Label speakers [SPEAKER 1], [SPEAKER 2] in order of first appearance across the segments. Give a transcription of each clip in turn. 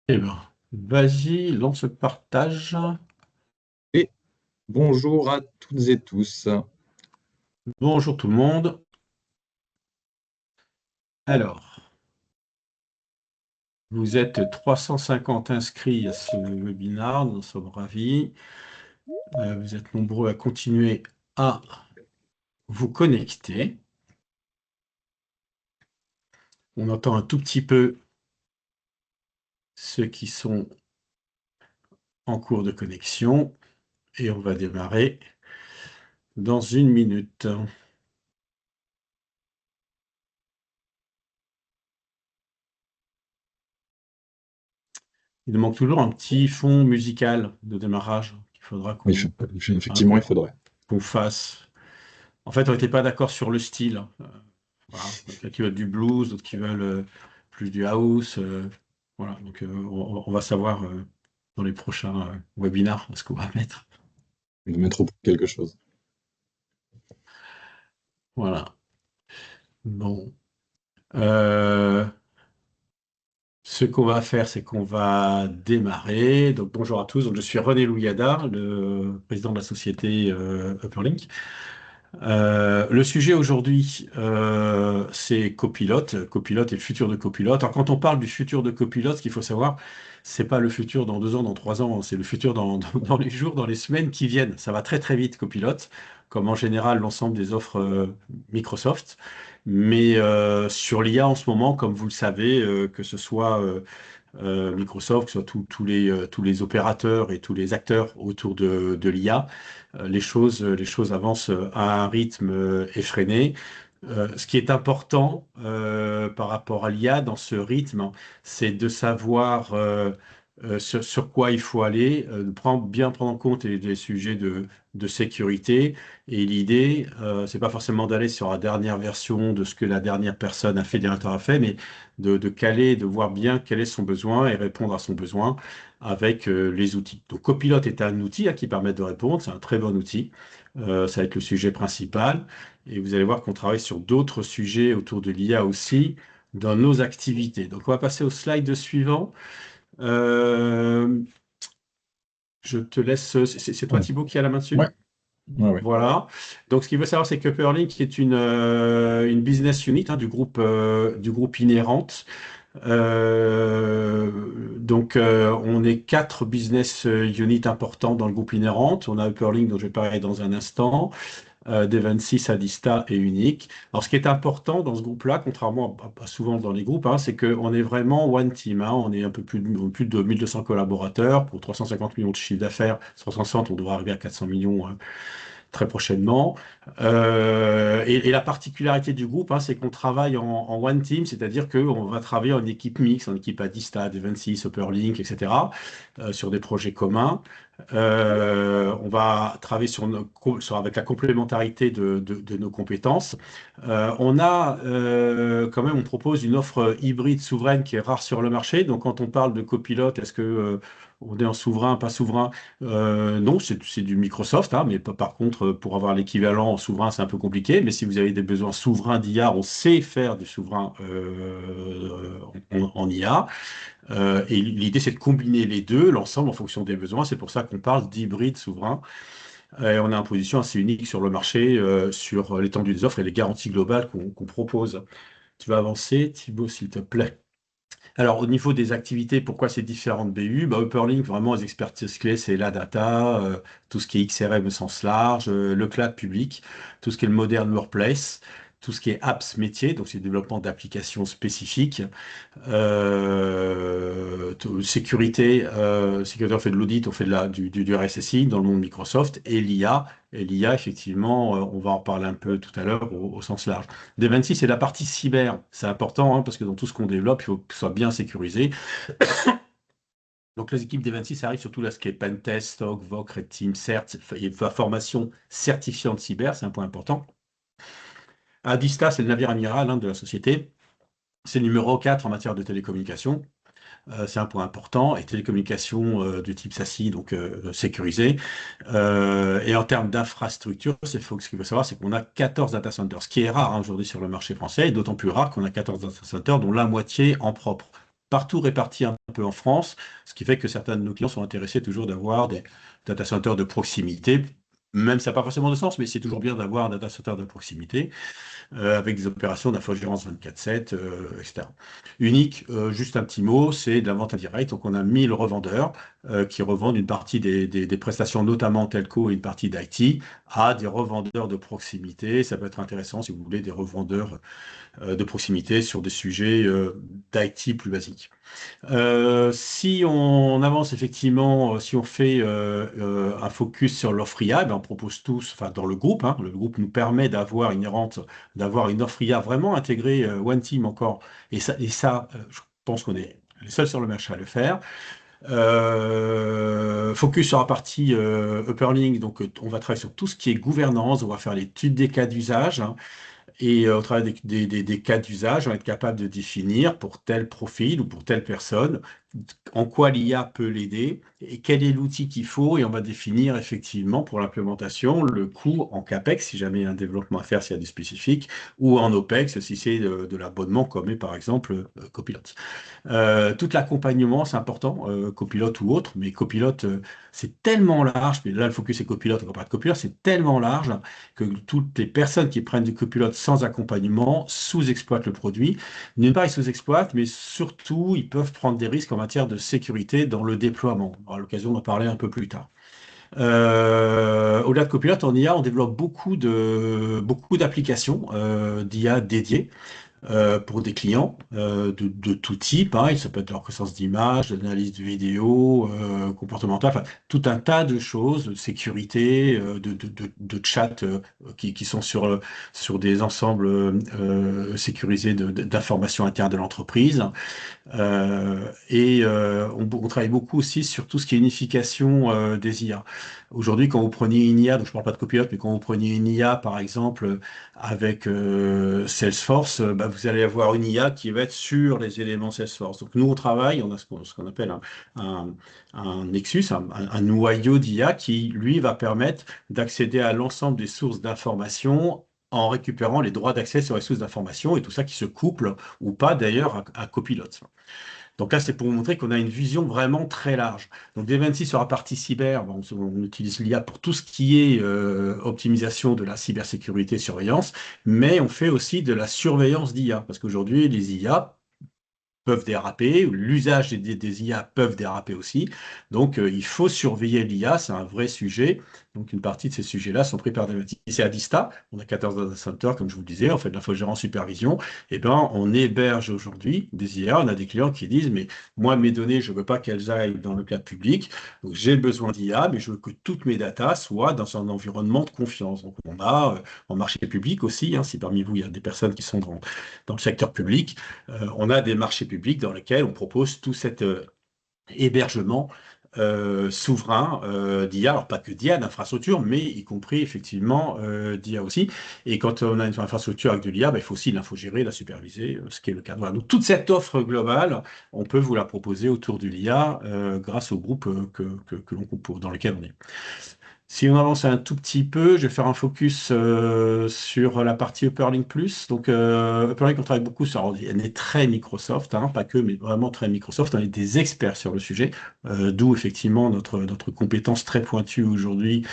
[SPEAKER 1] Eh ben, vas-y, lance le partage.
[SPEAKER 2] Et bonjour à toutes et tous.
[SPEAKER 1] Bonjour tout le monde. Alors, vous êtes 350 inscrits à ce webinaire, nous en sommes ravis. Vous êtes nombreux à continuer à vous connecter. On entend un tout petit peu ceux qui sont en cours de connexion et on va démarrer dans une minute. Il nous manque toujours un petit fond musical de démarrage qu'il faudra
[SPEAKER 2] Oui,
[SPEAKER 1] hein,
[SPEAKER 2] effectivement, il faudrait.
[SPEAKER 1] qu'on fasse. En fait, on n'était pas d'accord sur le style. Voilà. Donc, il y en a qui veulent du blues, d'autres qui veulent plus du house. Voilà. Donc, on va savoir dans les prochains webinars ce qu'on va mettre.
[SPEAKER 2] Nous mettre au quelque chose.
[SPEAKER 1] Voilà. Bon. Euh, Ce qu'on va faire, c'est qu'on va démarrer. Donc, bonjour à tous. Donc, je suis René Louyada, le président de la société Upperlink. Le sujet aujourd'hui, c'est copilote. Copilote et le futur de copilote. Alors, quand on parle du futur de copilote, ce qu'il faut savoir, c'est pas le futur dans 2 ans, dans 3 ans, c'est le futur dans les jours, dans les semaines qui viennent. Ça va très très vite, copilote, comme en général l'ensemble des offres Microsoft. Mais sur l'IA en ce moment, comme vous le savez, que ce soit Microsoft, que ce soit tous les opérateurs et tous les acteurs autour de l'IA, les choses avancent à un rythme effréné. Ce qui est important par rapport à l'IA dans ce rythme, c'est de savoir sur quoi il faut aller, bien prendre en compte les sujets de sécurité. Et l'idée, c'est pas forcément d'aller sur la dernière version de ce que la dernière personne a fait, directeur a fait, mais de caler, de voir bien quel est son besoin et répondre à son besoin avec les outils. Donc, Copilot est un outil qui permet de répondre, c'est un très bon outil. Ça va être le sujet principal. Et vous allez voir qu'on travaille sur d'autres sujets autour de l'IA aussi dans nos activités. Donc, on va passer au slide suivant. Euh, je te laisse. C'est toi,
[SPEAKER 2] Ouais,
[SPEAKER 1] Thibaut, qui a la main dessus?
[SPEAKER 2] ouais, ouais, ouais.
[SPEAKER 1] Voilà. Donc, ce qu'il faut savoir, c'est que Perlink est une business unit du groupe Inherent. On est 4 business units importants dans le groupe Inherent. On a Upperlink, dont je vais parler dans un instant, Devensys, Adista et Unique. Alors, ce qui est important dans ce groupe-là, contrairement à souvent dans les groupes, c'est qu'on est vraiment one team. On est un peu plus de 1200 collaborateurs pour 350 millions de chiffre d'affaires. 360, on devrait arriver à 400 millions très prochainement. Et la particularité du groupe, c'est qu'on travaille en one team, c'est-à-dire qu'on va travailler en équipe mixte, en équipe Adista, Devensys, Upperlink, etc., sur des projets communs. On va travailler avec la complémentarité de nos compétences. On propose une offre hybride souveraine qui est rare sur le marché. Donc, quand on parle de copilote, est-ce que on est en souverain, pas souverain? Non, c'est du Microsoft, mais par contre, pour avoir l'équivalent en souverain, c'est un peu compliqué. Mais si vous avez des besoins souverains d'IA, on sait faire du souverain en IA. Et l'idée, c'est de combiner les deux, l'ensemble, en fonction des besoins. C'est pour ça qu'on parle d'hybride souverain. Et on a une position assez unique sur le marché, sur l'étendue des offres et les garanties globales qu'on propose. Tu vas avancer, Thibaut, s'il te plaît. Alors, au niveau des activités, pourquoi c'est différent de BU? Upperlink, vraiment, les expertises clés, c'est la data, tout ce qui est XRM au sens large, le cloud public, tout ce qui est le modern workplace, tout ce qui est apps métier, donc c'est le développement d'applications spécifiques, sécurité, on fait de l'audit, on fait du RSSI dans le monde Microsoft, et l'IA. Et l'IA, effectivement, on va en parler un peu tout à l'heure au sens large. Devency, c'est la partie cyber. C'est important parce que dans tout ce qu'on développe, il faut que ce soit bien sécurisé. Donc, les équipes Devency, ça arrive surtout là, ce qui est Pentest, SOC, VOC, Red Team, CERT, et la formation certifiante cyber, c'est un point important. Adista, c'est le navire amiral de la société. C'est le numéro 4 en matière de télécommunications. C'est un point important. Et télécommunications du type SASI, donc sécurisé. Et en termes d'infrastructure, ce qu'il faut savoir, c'est qu'on a 14 data centers, ce qui est rare aujourd'hui sur le marché français, et d'autant plus rare qu'on a 14 data centers, dont la moitié en propre. partout répartis un peu en France, ce qui fait que certains de nos clients sont intéressés toujours d'avoir des data centers de proximité. Même ça n'a pas forcément de sens, mais c'est toujours bien d'avoir un data center de proximité avec des opérations d'infogérance 24/7, etc. Unique, juste un petit mot, c'est de la vente indirecte. Donc, on a 1000 revendeurs qui revendent une partie des prestations, notamment telco et une partie d'IT, à des revendeurs de proximité. Ça peut être intéressant si vous voulez des revendeurs de proximité sur des sujets d'IT plus basiques. Si on avance effectivement, si on fait un focus sur l'offre IA, ben on propose tous, enfin dans le groupe, hein, le groupe nous permet d'avoir une offre IA vraiment intégrée, One Team encore, je pense qu'on est les seuls sur le marché à le faire. Focus sur la partie Upperlink, donc on va travailler sur tout ce qui est gouvernance, on va faire l'étude des cas d'usage, hein, et au travers des cas d'usage, on va être capable de définir pour tel profil ou pour telle personne en quoi l'IA peut l'aider et quel est l'outil qu'il faut. Et on va définir effectivement pour l'implémentation le coût en CAPEX, si jamais il y a un développement à faire, s'il y a du spécifique, ou en OPEX, si c'est de l'abonnement, comme est par exemple Copilot. Tout l'accompagnement, c'est important, copilote ou autre, mais copilote, c'est tellement large, mais là le focus est copilote, on va parler de copilote, c'est tellement large que toutes les personnes qui prennent du copilote sans accompagnement sous-exploitent le produit. D'une part, ils sous-exploitent, mais surtout, ils peuvent prendre des risques en matière de sécurité dans le déploiement. On aura l'occasion d'en parler un peu plus tard. Au-delà de Copilot, en IA, on développe beaucoup d'applications d'IA dédiées pour des clients de tout type, hein. Ça peut être de la reconnaissance d'image, de l'analyse de vidéo, comportementale, enfin, tout un tas de choses, de sécurité, de chat qui sont sur des ensembles sécurisés d'informations internes de l'entreprise. On travaille beaucoup aussi sur tout ce qui est unification des IA. Aujourd'hui, quand vous preniez une IA, donc je ne parle pas de copilote, mais quand vous preniez une IA, par exemple, avec Salesforce, bah, vous allez avoir une IA qui va être sur les éléments Salesforce. Donc nous, on travaille, on a ce qu'on appelle un, un Nexus, un noyau d'IA qui, lui, va permettre d'accéder à l'ensemble des sources d'informations en récupérant les droits d'accès sur les sources d'informations et tout ça qui se couple ou pas d'ailleurs à Copilot. Donc là, c'est pour vous montrer qu'on a une vision vraiment très large. Donc D26 sur la partie cyber, bon, on utilise l'IA pour tout ce qui est optimisation de la cybersécurité, surveillance, mais on fait aussi de la surveillance d'IA, parce qu'aujourd'hui, les IA peuvent déraper, l'usage des IA peuvent déraper aussi. Donc, il faut surveiller l'IA, c'est un vrai sujet. Donc, une partie de ces sujets-là sont pris par des c'est à Dista. On a 14 data centers, comme je vous le disais, on fait de l'infogérance supervision. Eh ben, on héberge aujourd'hui des IA. On a des clients qui disent, mais moi, mes données, je ne veux pas qu'elles aillent dans le cloud public. Donc, j'ai besoin d'IA, mais je veux que toutes mes datas soient dans un environnement de confiance. Donc, on a en marché public aussi, hein, si parmi vous, il y a des personnes qui sont dans le secteur public, on a des marchés publics dans lesquels on propose tout cet hébergement souverain d'IA, alors pas que d'IA, d'infrastructure, mais y compris effectivement d'IA aussi. Et quand on a une infrastructure avec de l'IA, bah, il faut aussi l'infogérer, la superviser, ce qui est le cas. Voilà. Donc toute cette offre globale, on peut vous la proposer autour de l'IA grâce au groupe que l'on compose, dans lequel on est. Si on avance un tout petit peu, je vais faire un focus sur la partie Upperlink Plus. Donc, Upperlink, on travaille beaucoup sur, on est très Microsoft, hein, pas que, mais vraiment très Microsoft. On est des experts sur le sujet, d'où effectivement notre compétence très pointue aujourd'hui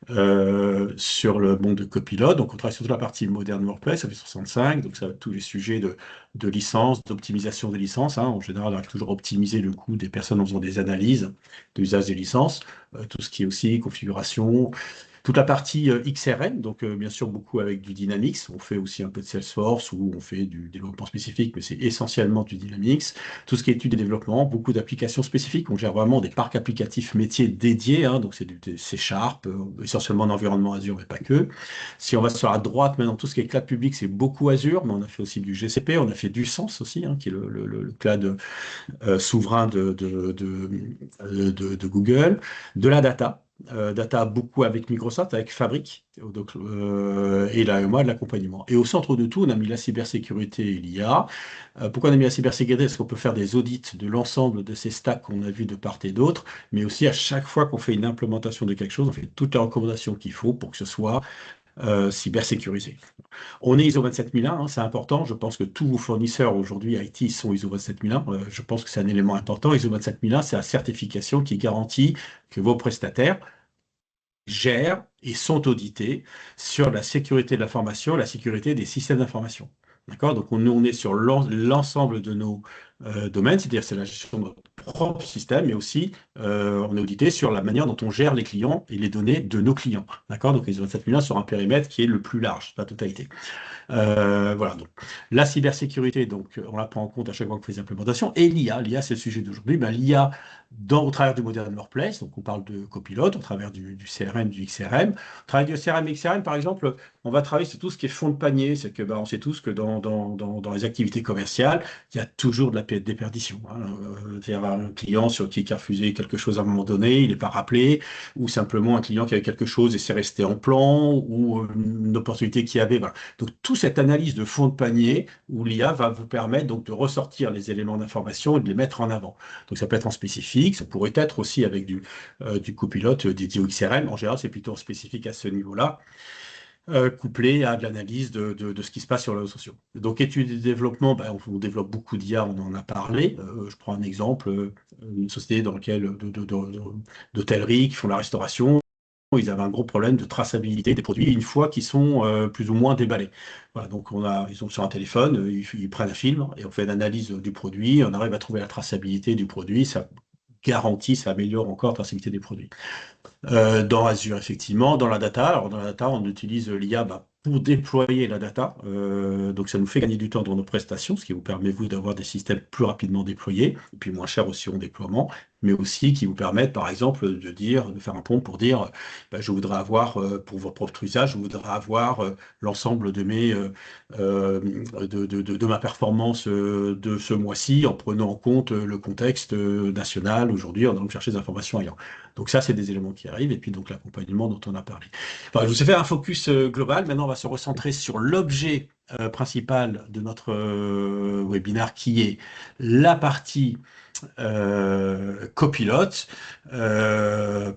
[SPEAKER 1] sur le monde de Copilot. Donc, on travaille sur toute la partie Modern WordPress, Office 65, donc ça va être tous les sujets de licence, d'optimisation des licences, hein. En général, on va toujours optimiser le coût des personnes en faisant des analyses de l'usage des licences, tout ce qui est aussi configuration, toute la partie XRM, donc bien sûr beaucoup avec du Dynamics. On fait aussi un peu de Salesforce ou on fait du développement spécifique, mais c'est essentiellement du Dynamics. Tout ce qui est études et développement, beaucoup d'applications spécifiques. On gère vraiment des parcs applicatifs métiers dédiés, hein, donc c'est du C Sharp, essentiellement en environnement Azure, mais pas que. Si on va sur la droite, maintenant tout ce qui est cloud public, c'est beaucoup Azure, mais on a fait aussi du GCP, on a fait du Sens aussi, hein, qui est le cloud souverain de Google, de la data. Data beaucoup avec Microsoft, avec Fabric, donc, et là, moi, de l'accompagnement. Et au centre de tout, on a mis la cybersécurité et l'IA. Pourquoi on a mis la cybersécurité? Parce qu'on peut faire des audits de l'ensemble de ces stacks qu'on a vus de part et d'autre, mais aussi à chaque fois qu'on fait une implémentation de quelque chose, on fait toutes les recommandations qu'il faut pour que ce soit cybersécurisé. On est ISO 27001, hein, c'est important. Je pense que tous vos fournisseurs aujourd'hui IT sont ISO 27001. Je pense que c'est un élément important. ISO 27001, c'est la certification qui garantit que vos prestataires gèrent et sont audités sur la sécurité de l'information, la sécurité des systèmes d'information. D'accord? Donc, nous, on est sur l'ensemble de nos domaines, c'est-à-dire c'est la gestion de notre propre système, mais aussi on est audité sur la manière dont on gère les clients et les données de nos clients. D'accord? Donc, ISO 27001 sur un périmètre qui est le plus large, la totalité. Voilà, donc la cybersécurité, donc on la prend en compte à chaque fois qu'on fait des implémentations. Et l'IA, c'est le sujet d'aujourd'hui. Ben, l'IA, au travers du Modern Workplace, donc on parle de copilote, au travers du CRM, du XRM. Au travers du CRM et XRM, par exemple, on va travailler sur tout ce qui est fond de panier. C'est que ben, on sait tous que dans les activités commerciales, il y a toujours de la déperdition. Hein. Il y a un client qui a refusé quelque chose à un moment donné, il n'est pas rappelé, ou simplement un client qui avait quelque chose et c'est resté en plan, ou une opportunité qu'il y avait. Voilà. Donc, toute cette analyse de fond de panier où l'IA va vous permettre donc de ressortir les éléments d'information et de les mettre en avant. Donc, ça peut être en spécifique, ça pourrait être aussi avec du copilote dédié au XRM. En général, c'est plutôt spécifique à ce niveau-là, couplé à de l'analyse de ce qui se passe sur les réseaux sociaux. Donc, études et développement, ben, on développe beaucoup d'IA, on en a parlé. Je prends un exemple, une société dans laquelle d'hôtellerie qui font la restauration. Ils avaient un gros problème de traçabilité des produits une fois qu'ils sont plus ou moins déballés. Voilà, donc ils sont sur un téléphone, ils prennent un film et on fait une analyse du produit, on arrive à trouver la traçabilité du produit, ça garantit, ça améliore encore la traçabilité des produits. Dans Azure, effectivement, dans la data, alors dans la data, on utilise l'IA pour déployer la data. Donc ça nous fait gagner du temps dans nos prestations, ce qui vous permet, vous, d'avoir des systèmes plus rapidement déployés, et puis moins chers aussi en déploiement, mais aussi qui vous permettent, par exemple, de faire un prompt pour dire, je voudrais avoir, pour votre propre usage, je voudrais avoir l'ensemble de ma performance de ce mois-ci en prenant en compte le contexte national aujourd'hui, en allant chercher des informations ailleurs. Donc ça, c'est des éléments qui arrivent, et puis donc l'accompagnement dont on a parlé. Enfin, je vous ai fait un focus global, maintenant on va se recentrer sur l'objet principal de notre webinaire qui est la partie copilote.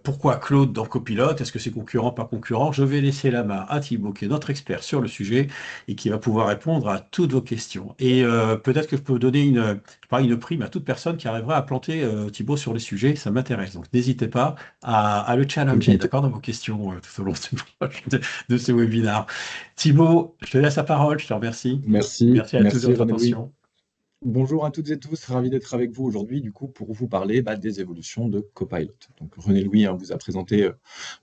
[SPEAKER 1] Pourquoi Claude dans copilote? Est-ce que c'est concurrent, pas concurrent? Je vais laisser la main à Thibaut, qui est notre expert sur le sujet et qui va pouvoir répondre à toutes vos questions. Et peut-être que je peux donner une prime à toute personne qui arrivera à planter Thibaut sur le sujet. Ça m'intéresse. Donc n'hésitez pas à le challenger, d'accord, dans vos questions tout au long de ce webinaire. Thibaut, je te laisse la parole. Je te remercie.
[SPEAKER 2] Merci,
[SPEAKER 1] Merci à tous de
[SPEAKER 2] merci
[SPEAKER 1] votre
[SPEAKER 2] René-Louis.
[SPEAKER 1] attention.
[SPEAKER 2] Bonjour à toutes et tous, ravi d'être avec vous aujourd'hui du coup pour vous parler des évolutions de Copilot. Donc René-Louis vous a présenté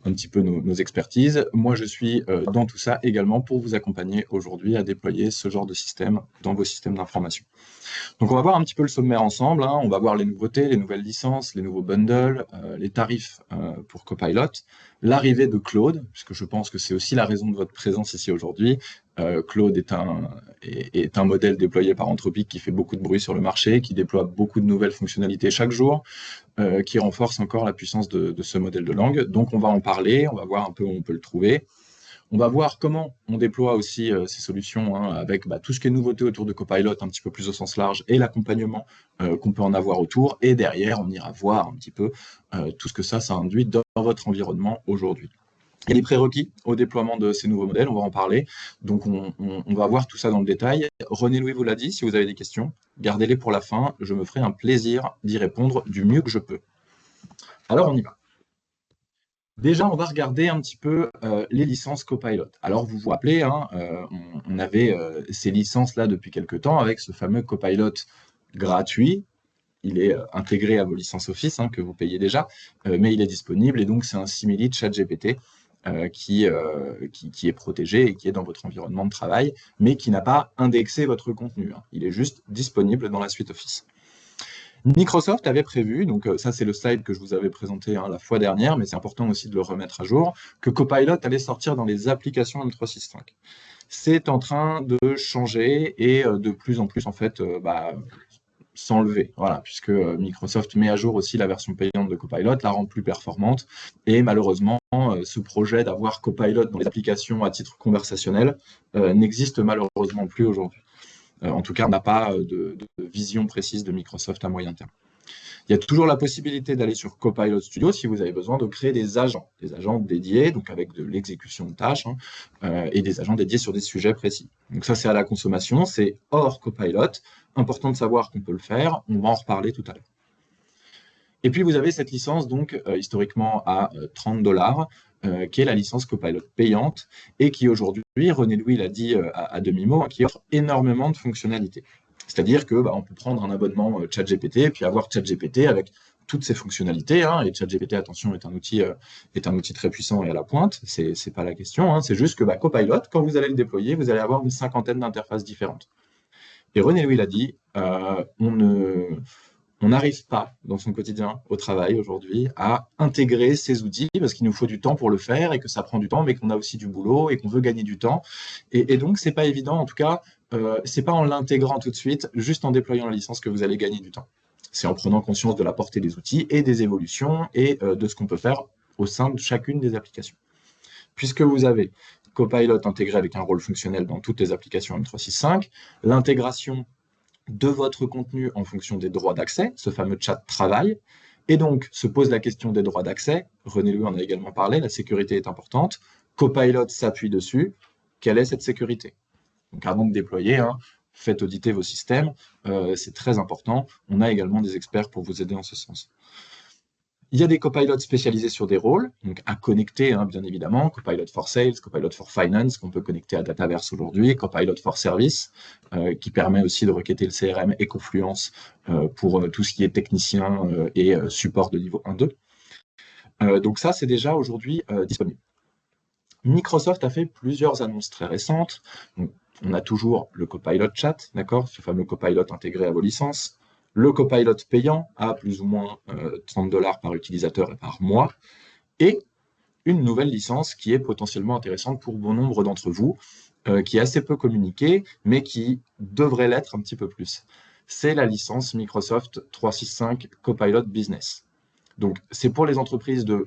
[SPEAKER 2] un petit peu nos expertises. Moi je suis dans tout ça également pour vous accompagner aujourd'hui à déployer ce genre de système dans vos systèmes d'information. Donc on va voir un petit peu le sommaire ensemble, hein. On va voir les nouveautés, les nouvelles licences, les nouveaux bundles, les tarifs pour Copilot, l'arrivée de Claude, puisque je pense que c'est aussi la raison de votre présence ici aujourd'hui. Claude est un modèle déployé par Anthropic qui fait beaucoup de bruit sur le marché, qui déploie beaucoup de nouvelles fonctionnalités chaque jour, qui renforce encore la puissance de ce modèle de langue. Donc on va en parler, on va voir un peu où on peut le trouver. On va voir comment on déploie aussi ces solutions avec tout ce qui est nouveauté autour de Copilot, un petit peu plus au sens large, et l'accompagnement qu'on peut en avoir autour. Et derrière, on ira voir un petit peu tout ce que ça induit dans votre environnement aujourd'hui. Il y a des prérequis au déploiement de ces nouveaux modèles, on va en parler. Donc on va voir tout ça dans le détail. René-Louis vous l'a dit, si vous avez des questions, gardez-les pour la fin. Je me ferai un plaisir d'y répondre du mieux que je peux. Alors on y va. Déjà, on va regarder un petit peu les licences Copilot. Alors, vous vous rappelez, on avait ces licences-là depuis quelques temps avec ce fameux Copilot gratuit. Il est intégré à vos licences Office que vous payez déjà, mais il est disponible et donc c'est un simili de ChatGPT qui est protégé et qui est dans votre environnement de travail, mais qui n'a pas indexé votre contenu. Il est juste disponible dans la suite Office. Microsoft avait prévu, donc ça c'est le slide que je vous avais présenté la fois dernière, mais c'est important aussi de le remettre à jour, que Copilot allait sortir dans les applications M365. C'est en train de changer et de plus en plus en fait s'enlever, voilà, puisque Microsoft met à jour aussi la version payante de Copilot, la rend plus performante, et malheureusement ce projet d'avoir Copilot dans les applications à titre conversationnel n'existe malheureusement plus aujourd'hui. En tout cas, on n'a pas de vision précise de Microsoft à moyen terme. Il Il y a toujours la possibilité d'aller sur Copilot Studio si vous avez besoin de créer des agents dédiés, donc avec de l'exécution de tâches, hein, et des agents dédiés sur des sujets précis. Donc ça, c'est à la consommation, c'est hors Copilot. Important de savoir qu'on peut le faire, on va en reparler tout à l'heure. Et puis vous avez cette licence, donc historiquement à 30 $, qui est la licence Copilot payante, et qui aujourd'hui, René Louis l'a dit à demi-mot, hein, qui offre énormément de fonctionnalités. C'est-à-dire que on peut prendre un abonnement ChatGPT et puis avoir ChatGPT avec toutes ses fonctionnalités, hein, et ChatGPT, attention, est un outil très puissant et à la pointe, c'est pas la question, hein, c'est juste que Copilot, quand vous allez le déployer, vous allez avoir une cinquantaine d'interfaces différentes. Et René Louis l'a dit, on n'arrive pas dans son quotidien au travail aujourd'hui à intégrer ces outils parce qu'il nous faut du temps pour le faire et que ça prend du temps, mais qu'on a aussi du boulot et qu'on veut gagner du temps. Et donc, c'est pas évident, en tout cas, c'est pas en l'intégrant tout de suite, juste en déployant la licence que vous allez gagner du temps. C'est en prenant conscience de la portée des outils et des évolutions et de ce qu'on peut faire au sein de chacune des applications. Puisque vous avez Copilot intégré avec un rôle fonctionnel dans toutes les applications M365, l'intégration de votre contenu en fonction des droits d'accès, ce fameux chat travail. Et donc, se pose la question des droits d'accès. René Louis en a également parlé, la sécurité est importante. Copilot s'appuie dessus. Quelle est cette sécurité? Donc, avant de déployer, hein, faites auditer vos systèmes, c'est très important. On a également des experts pour vous aider en ce sens. Il y a des copilots spécialisés sur des rôles, donc à connecter, hein, bien évidemment, Copilot for Sales, Copilot for Finance, qu'on peut connecter à Dataverse aujourd'hui, Copilot for Service, qui permet aussi de requêter le CRM et Confluence pour tout ce qui est technicien et support de niveau 1-2. Donc ça, c'est déjà aujourd'hui disponible. Microsoft a fait plusieurs annonces très récentes. Donc, on a toujours le Copilot Chat, d'accord, ce fameux Copilot intégré à vos licences. Le Copilot payant à plus ou moins 30 $ par utilisateur et par mois, et une nouvelle licence qui est potentiellement intéressante pour bon nombre d'entre vous, qui est assez peu communiquée, mais qui devrait l'être un petit peu plus. C'est la licence Microsoft 365 Copilot Business. Donc, c'est pour les entreprises de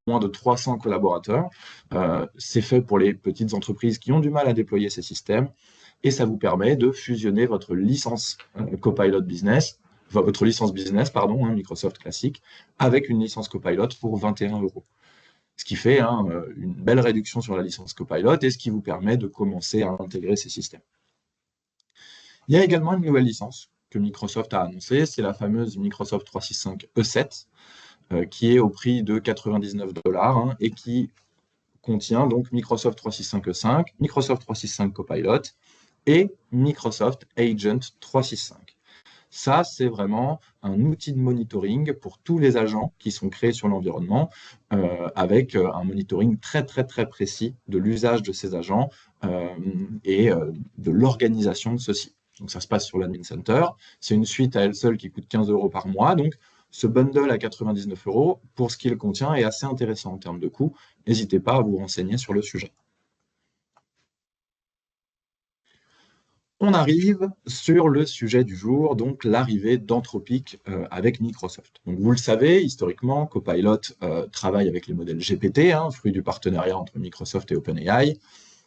[SPEAKER 2] moins de 300 collaborateurs. C'est fait pour les petites entreprises qui ont du mal à déployer ces systèmes, et ça vous permet de fusionner votre licence Copilot Business, votre licence Business, pardon, hein, Microsoft classique, avec une licence Copilot pour 21 €. Ce qui fait une belle réduction sur la licence Copilot et ce qui vous permet de commencer à intégrer ces systèmes. Il y a également une nouvelle licence que Microsoft a annoncée, c'est la fameuse Microsoft 365 E7, qui est au prix de 99 $, hein, et qui contient donc Microsoft 365 E5, Microsoft 365 Copilot et Microsoft Agent 365. Ça, c'est vraiment un outil de monitoring pour tous les agents qui sont créés sur l'environnement, avec un monitoring très précis de l'usage de ces agents et de l'organisation de ceux-ci. Donc ça se passe sur l'Admin Center. C'est une suite à elle seule qui coûte 15 € par mois. Donc ce bundle à 99 €, pour ce qu'il contient, est assez intéressant en termes de coût. N'hésitez pas à vous renseigner sur le sujet. On arrive sur le sujet du jour, donc l'arrivée d'Anthropic avec Microsoft. Donc vous le savez, historiquement, Copilot travaille avec les modèles GPT, hein, fruit du partenariat entre Microsoft et OpenAI.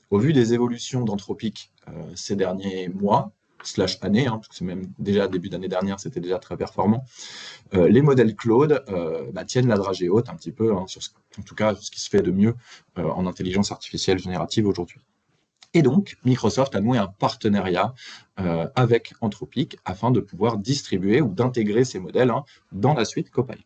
[SPEAKER 2] Au vu des évolutions d'Anthropic ces derniers mois, /années, hein, parce que c'est même déjà début d'année dernière, c'était déjà très performant, les modèles Claude tiennent la dragée haute un petit peu, hein, en tout cas ce qui se fait de mieux en intelligence artificielle générative aujourd'hui. Et donc, Microsoft a noué un partenariat avec Anthropic afin de pouvoir distribuer ou d'intégrer ces modèles dans la suite Copilot.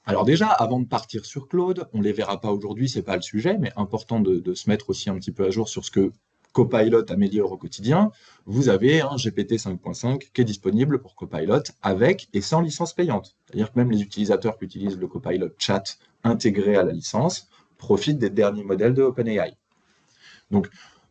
[SPEAKER 2] Alors déjà, avant de partir sur Claude, on ne les verra pas aujourd'hui, ce n'est pas le sujet, mais important de se mettre aussi un petit peu à jour sur ce que Copilot améliore au quotidien. Vous avez un GPT 5.5 qui est disponible pour Copilot avec et sans licence payante. C'est-à-dire que même les utilisateurs qui utilisent le Copilot Chat intégré à la licence profitent des derniers modèles de OpenAI. Donc,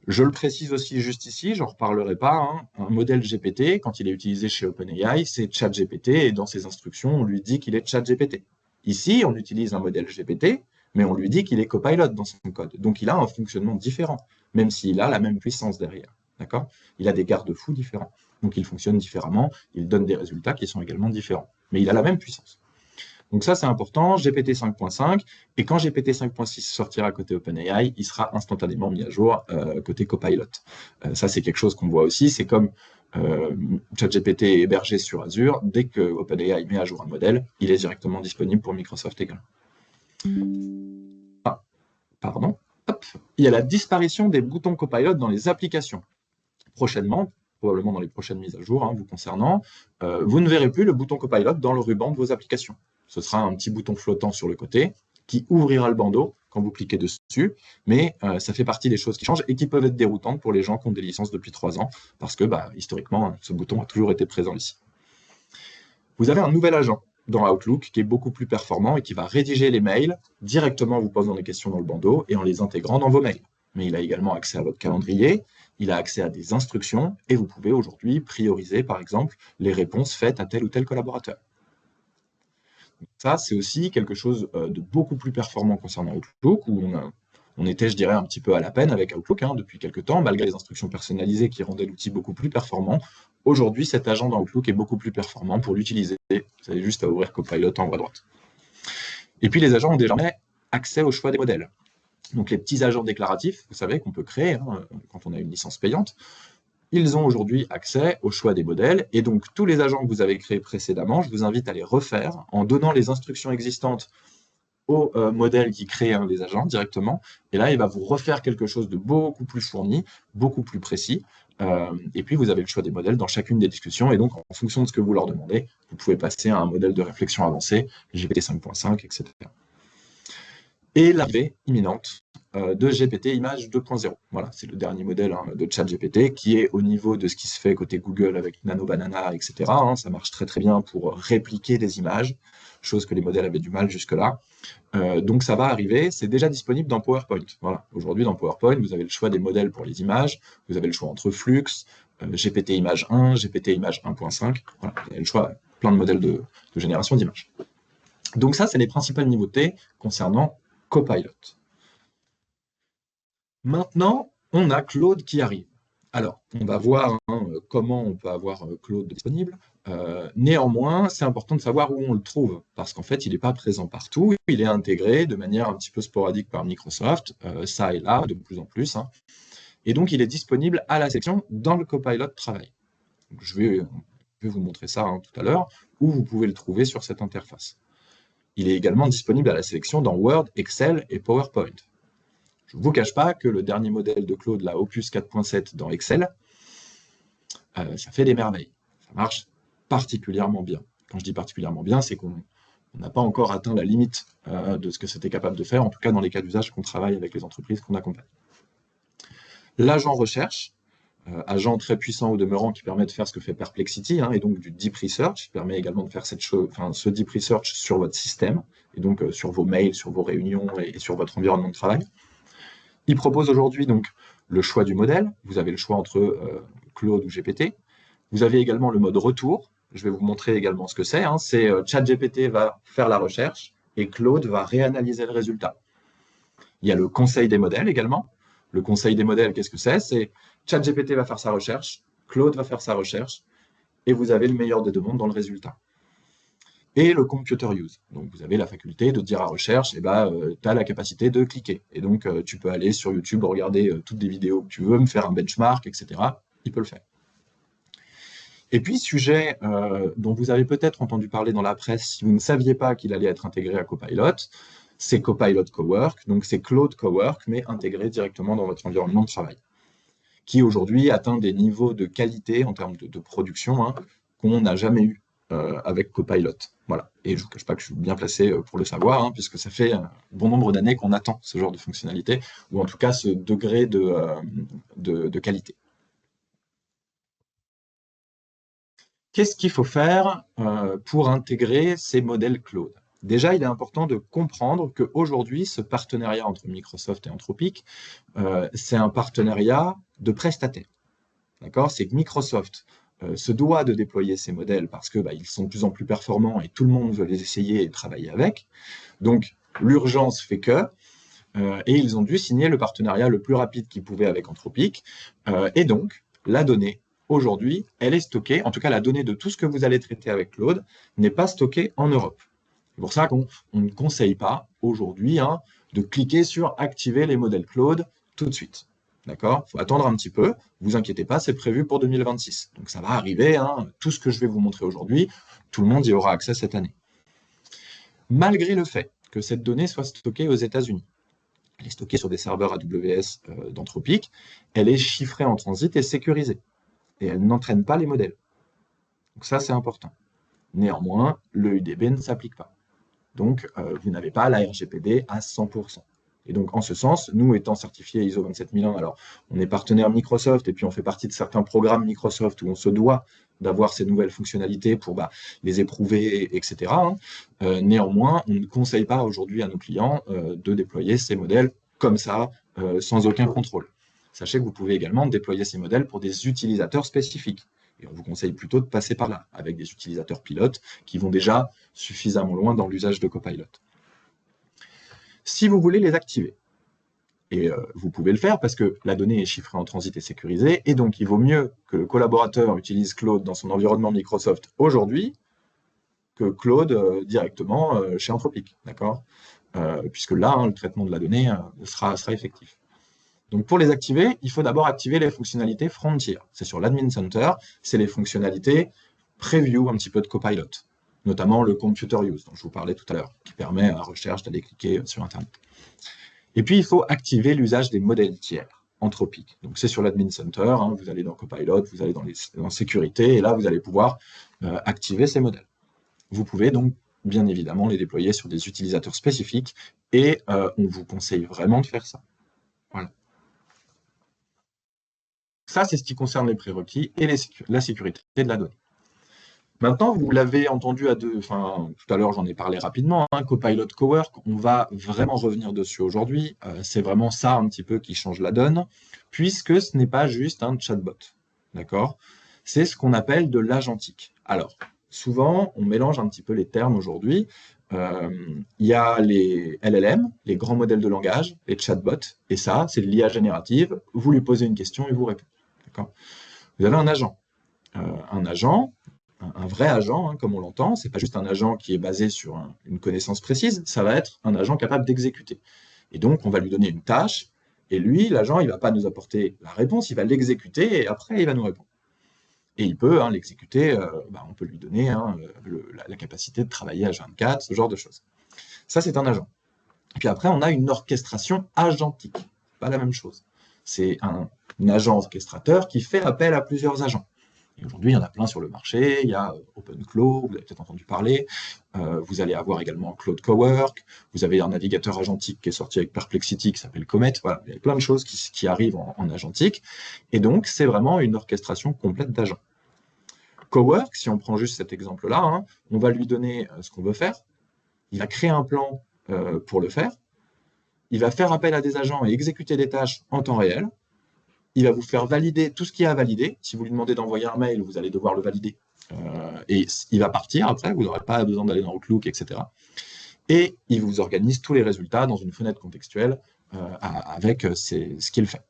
[SPEAKER 2] je le précise aussi juste ici, je n'en reparlerai pas, hein, un modèle GPT, quand il est utilisé chez OpenAI, c'est ChatGPT, et dans ses instructions, on lui dit qu'il est ChatGPT. Ici, on utilise un modèle GPT, mais on lui dit qu'il est Copilot dans son code. Donc, il a un fonctionnement différent, même s'il a la même puissance derrière. D'accord ? Il a des garde-fous différents. Donc, il fonctionne différemment, il donne des résultats qui sont également différents. Mais il a la même puissance. Donc ça, c'est important, GPT 5.5, et quand GPT 5.6 sortira côté OpenAI, il sera instantanément mis à jour côté Copilot. Ça, c'est quelque chose qu'on voit aussi, c'est comme ChatGPT est hébergé sur Azure. Dès que OpenAI met à jour un modèle, il est directement disponible pour Microsoft également. Ah, pardon. Hop. Il y a la disparition des boutons Copilot dans les applications. Prochainement, probablement dans les prochaines mises à jour vous concernant, vous ne verrez plus le bouton Copilot dans le ruban de vos applications. Ce sera un petit bouton flottant sur le côté qui ouvrira le bandeau quand vous cliquez dessus, mais ça fait partie des choses qui changent et qui peuvent être déroutantes pour les gens qui ont des licences depuis 3 ans, parce que historiquement, ce bouton a toujours été présent ici. Vous avez un nouvel agent dans Outlook qui est beaucoup plus performant et qui va rédiger les mails directement en vous posant des questions dans le bandeau et en les intégrant dans vos mails. Mais il a également accès à votre calendrier, il a accès à des instructions et vous pouvez aujourd'hui prioriser, par exemple, les réponses faites à tel ou tel collaborateur. Ça, c'est aussi quelque chose de beaucoup plus performant concernant Outlook, où on était, je dirais, un petit peu à la peine avec Outlook depuis quelques temps, malgré les instructions personnalisées qui rendaient l'outil beaucoup plus performant. Aujourd'hui, cet agent dans Outlook est beaucoup plus performant pour l'utiliser. Vous avez juste à ouvrir Copilot en haut à droite. Et puis, les agents ont désormais accès au choix des modèles. Donc, les petits agents déclaratifs, vous savez, qu'on peut créer quand on a une licence payante, ils ont aujourd'hui accès au choix des modèles, et donc tous les agents que vous avez créés précédemment, je vous invite à les refaire en donnant les instructions existantes au modèle qui crée des agents directement, et là il va vous refaire quelque chose de beaucoup plus fourni, beaucoup plus précis, et puis vous avez le choix des modèles dans chacune des discussions, et donc en fonction de ce que vous leur demandez, vous pouvez passer à un modèle de réflexion avancé, GPT 5.5, etc. Et l'arrivée imminente de GPT Image 2.0. Voilà, c'est le dernier modèle de ChatGPT qui est au niveau de ce qui se fait côté Google avec Nano Banana, etc. Ça marche très très bien pour répliquer des images, chose que les modèles avaient du mal jusque-là. Donc ça va arriver, c'est déjà disponible dans PowerPoint. Voilà. Aujourd'hui dans PowerPoint, vous avez le choix des modèles pour les images, vous avez le choix entre Flux, GPT Image 1, GPT Image 1.5, voilà, vous avez le choix, plein de modèles de génération d'images. Donc ça, c'est les principales nouveautés concernant Copilot. Maintenant, on a Claude qui arrive. Alors, on va voir comment on peut avoir Claude disponible. Néanmoins, c'est important de savoir où on le trouve, parce qu'en fait, il n'est pas présent partout. Il est intégré de manière un petit peu sporadique par Microsoft, ça et là, de plus en plus. Et donc, il est disponible à la section dans le Copilot Travail. Donc, je vais vous montrer ça tout à l'heure, où vous pouvez le trouver sur cette interface. Il est également disponible à la sélection dans Word, Excel et PowerPoint. Je ne vous cache pas que le dernier modèle de Claude, la Opus 4.7 dans Excel, ça fait des merveilles. Ça marche particulièrement bien. Quand je dis particulièrement bien, c'est qu'on n'a pas encore atteint la limite de ce que c'était capable de faire, en tout cas dans les cas d'usage qu'on travaille avec les entreprises qu'on accompagne. L'agent recherche, agent très puissant au demeurant qui permet de faire ce que fait Perplexity, et donc du deep research, qui permet également de faire ce deep research sur votre système, et donc sur vos mails, sur vos réunions et sur votre environnement de travail. Il propose aujourd'hui donc le choix du modèle. Vous avez le choix entre Claude ou GPT. Vous avez également le mode retour. Je vais vous montrer également ce que c'est. C'est ChatGPT va faire la recherche et Claude va réanalyser le résultat. Il y a le conseil des modèles également. Le conseil des modèles, qu'est-ce que c'est? C'est ChatGPT va faire sa recherche, Claude va faire sa recherche, et vous avez le meilleur des deux mondes dans le résultat. Et le computer use. Donc, vous avez la faculté de dire à recherche, tu as la capacité de cliquer. Et donc, tu peux aller sur YouTube, regarder toutes les vidéos que tu veux, me faire un benchmark, etc. Il peut le faire. Et puis, sujet dont vous avez peut-être entendu parler dans la presse, si vous ne saviez pas qu'il allait être intégré à Copilot, c'est Copilot Cowork. Donc, c'est Claude Cowork, mais intégré directement dans votre environnement de travail, qui aujourd'hui atteint des niveaux de qualité en termes de production qu'on n'a jamais eu avec Copilot. Voilà. Et je ne vous cache pas que je suis bien placé pour le savoir, puisque ça fait un bon nombre d'années qu'on attend ce genre de fonctionnalité, ou en tout cas ce degré de qualité. Qu'est-ce qu'il faut faire pour intégrer ces modèles Claude? Déjà, il est important de comprendre qu'aujourd'hui, ce partenariat entre Microsoft et Anthropic, c'est un partenariat de prestataires. D'accord? C'est que Microsoft se doit de déployer ces modèles parce que ils sont de plus en plus performants et tout le monde veut les essayer et travailler avec. Donc, l'urgence fait que, et ils ont dû signer le partenariat le plus rapide qu'ils pouvaient avec Anthropic. Et donc, la donnée, aujourd'hui, elle est stockée, en tout cas la donnée de tout ce que vous allez traiter avec Claude, n'est pas stockée en Europe. C'est pour ça qu'on ne conseille pas aujourd'hui de cliquer sur « Activer les modèles Claude » tout de suite. D'accord? Il faut attendre un petit peu. Vous inquiétez pas, c'est prévu pour 2026. Donc ça va arriver, hein. Tout ce que je vais vous montrer aujourd'hui, tout le monde y aura accès cette année. Malgré le fait que cette donnée soit stockée aux États-Unis, elle est stockée sur des serveurs AWS d'Anthropic, elle est chiffrée en transit et sécurisée. Et elle n'entraîne pas les modèles. Donc ça, c'est important. Néanmoins, le UDB ne s'applique pas. Donc, vous n'avez pas la RGPD à 100%. Et donc, en ce sens, nous étant certifiés ISO 27001, alors on est partenaire Microsoft et puis on fait partie de certains programmes Microsoft où on se doit d'avoir ces nouvelles fonctionnalités pour les éprouver, etc. Néanmoins, on ne conseille pas aujourd'hui à nos clients de déployer ces modèles comme ça, sans aucun contrôle. Sachez que vous pouvez également déployer ces modèles pour des utilisateurs spécifiques. Et on vous conseille plutôt de passer par là, avec des utilisateurs pilotes qui vont déjà suffisamment loin dans l'usage de Copilot. Si vous voulez les activer, et vous pouvez le faire parce que la donnée est chiffrée en transit et sécurisée, et donc il vaut mieux que le collaborateur utilise Claude dans son environnement Microsoft aujourd'hui que Claude directement chez Anthropic, d'accord? Puisque là, le traitement de la donnée sera effectif. Donc pour les activer, il faut d'abord activer les fonctionnalités Frontier. C'est sur l'Admin Center, c'est les fonctionnalités preview un petit peu de Copilot, notamment le Computer Use dont je vous parlais tout à l'heure, qui permet à la recherche d'aller cliquer sur Internet. Et puis il faut activer l'usage des modèles tiers, Anthropic. Donc c'est sur l'Admin Center, vous allez dans Copilot, vous allez dans Sécurité, et là vous allez pouvoir activer ces modèles. Vous pouvez donc bien évidemment les déployer sur des utilisateurs spécifiques, et on vous conseille vraiment de faire ça. Voilà. Ça, c'est ce qui concerne les prérequis et la sécurité de la donnée. Maintenant, vous l'avez entendu tout à l'heure, j'en ai parlé rapidement, Copilot Cowork, on va vraiment revenir dessus aujourd'hui. C'est vraiment ça un petit peu qui change la donne, puisque ce n'est pas juste un chatbot, d'accord? C'est ce qu'on appelle de l'agentique. Alors, souvent, on mélange un petit peu les termes aujourd'hui. Il y a les LLM, les grands modèles de langage, les chatbots, et ça, c'est de l'IA générative. Vous lui posez une question, il vous répond. Vous avez un agent. Un vrai agent, comme on l'entend, c'est pas juste un agent qui est basé sur une connaissance précise, ça va être un agent capable d'exécuter. Et donc, on va lui donner une tâche, et lui, l'agent, il va pas nous apporter la réponse, il va l'exécuter, et après, il va nous répondre. Et il peut l'exécuter, on peut lui donner la capacité de travailler H24, ce genre de choses. Ça, c'est un agent. Et puis après, on a une orchestration agentique. Pas la même chose. C'est un agent orchestrateur qui fait appel à plusieurs agents. Et aujourd'hui, il y en a plein sur le marché. Il y a OpenClaw, vous avez peut-être entendu parler. Vous allez avoir également Claude Cowork. Vous avez un navigateur agentique qui est sorti avec Perplexity qui s'appelle Comet. Voilà, il y a plein de choses qui arrivent en agentique. Et donc, c'est vraiment une orchestration complète d'agents. Cowork, si on prend juste cet exemple-là, on va lui donner ce qu'on veut faire. Il va créer un plan pour le faire. Il va faire appel à des agents et exécuter des tâches en temps réel. Il va vous faire valider tout ce qu'il y a à valider. Si vous lui demandez d'envoyer un mail, vous allez devoir le valider. Et il va partir après, vous n'aurez pas besoin d'aller dans Outlook, etc. Et il vous organise tous les résultats dans une fenêtre contextuelle avec ce qu'il fait.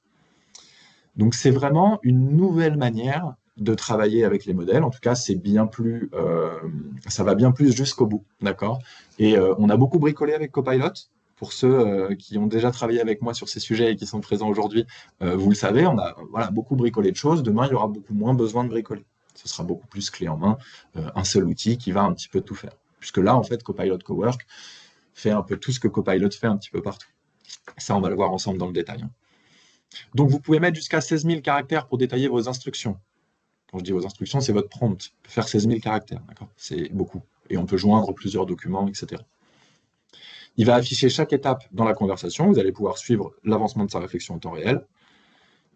[SPEAKER 2] Donc c'est vraiment une nouvelle manière de travailler avec les modèles. En tout cas, c'est bien plus, ça va bien plus jusqu'au bout, d'accord? Et on a beaucoup bricolé avec Copilot. Pour ceux qui ont déjà travaillé avec moi sur ces sujets et qui sont présents aujourd'hui, vous le savez, on a beaucoup bricolé de choses. Demain, il y aura beaucoup moins besoin de bricoler. Ce sera beaucoup plus clé en main, un seul outil qui va un petit peu tout faire. Puisque là, en fait, Copilot Cowork fait un peu tout ce que Copilot fait un petit peu partout. Ça, on va le voir ensemble dans le détail. Donc, vous pouvez mettre jusqu'à 16 000 caractères pour détailler vos instructions. Quand je dis vos instructions, c'est votre prompt. On peut faire 16 000 caractères, d'accord? C'est beaucoup. Et on peut joindre plusieurs documents, etc. Il va afficher chaque étape dans la conversation. Vous allez pouvoir suivre l'avancement de sa réflexion en temps réel.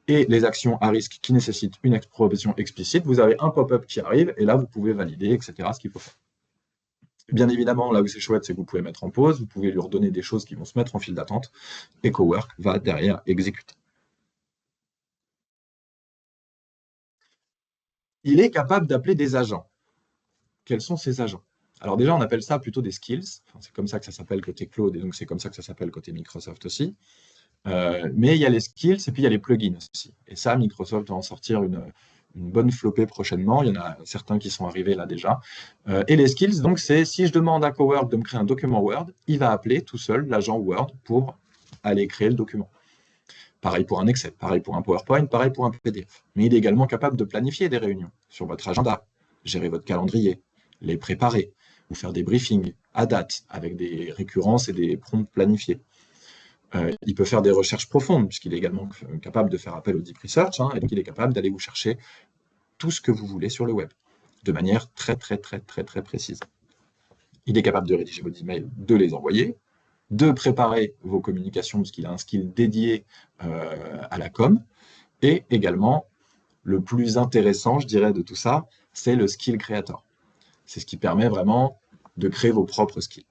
[SPEAKER 2] Et les actions à risque qui nécessitent une expression explicite, vous avez un pop-up qui arrive, et là, vous pouvez valider, etc., ce qu'il faut faire. Bien évidemment, là où c'est chouette, c'est que vous pouvez mettre en pause, vous pouvez lui redonner des choses qui vont se mettre en file d'attente, et Cowork va derrière exécuter. Il est capable d'appeler des agents. Quels sont ces agents? Alors déjà, on appelle ça plutôt des skills. Enfin, c'est comme ça que ça s'appelle côté Claude, et donc c'est comme ça que ça s'appelle côté Microsoft aussi. Mais il y a les skills, et puis il y a les plugins aussi. Et ça, Microsoft va en sortir une bonne flopée prochainement. Il y en a certains qui sont arrivés là déjà. Et les skills, donc, c'est si je demande à Cowork de me créer un document Word, il va appeler tout seul l'agent Word pour aller créer le document. Pareil pour un Excel, pareil pour un PowerPoint, pareil pour un PDF. Mais il est également capable de planifier des réunions sur votre agenda, gérer votre calendrier, les préparer, ou faire des briefings à date avec des récurrences et des prompts planifiés. Il peut faire des recherches profondes, puisqu'il est également capable de faire appel au deep research, et donc il est capable d'aller vous chercher tout ce que vous voulez sur le web, de manière très précise. Il est capable de rédiger vos emails, de les envoyer, de préparer vos communications, parce qu'il a un skill dédié à la com, et également, le plus intéressant, je dirais, de tout ça, c'est le skill creator. C'est ce qui permet vraiment de créer vos propres skills.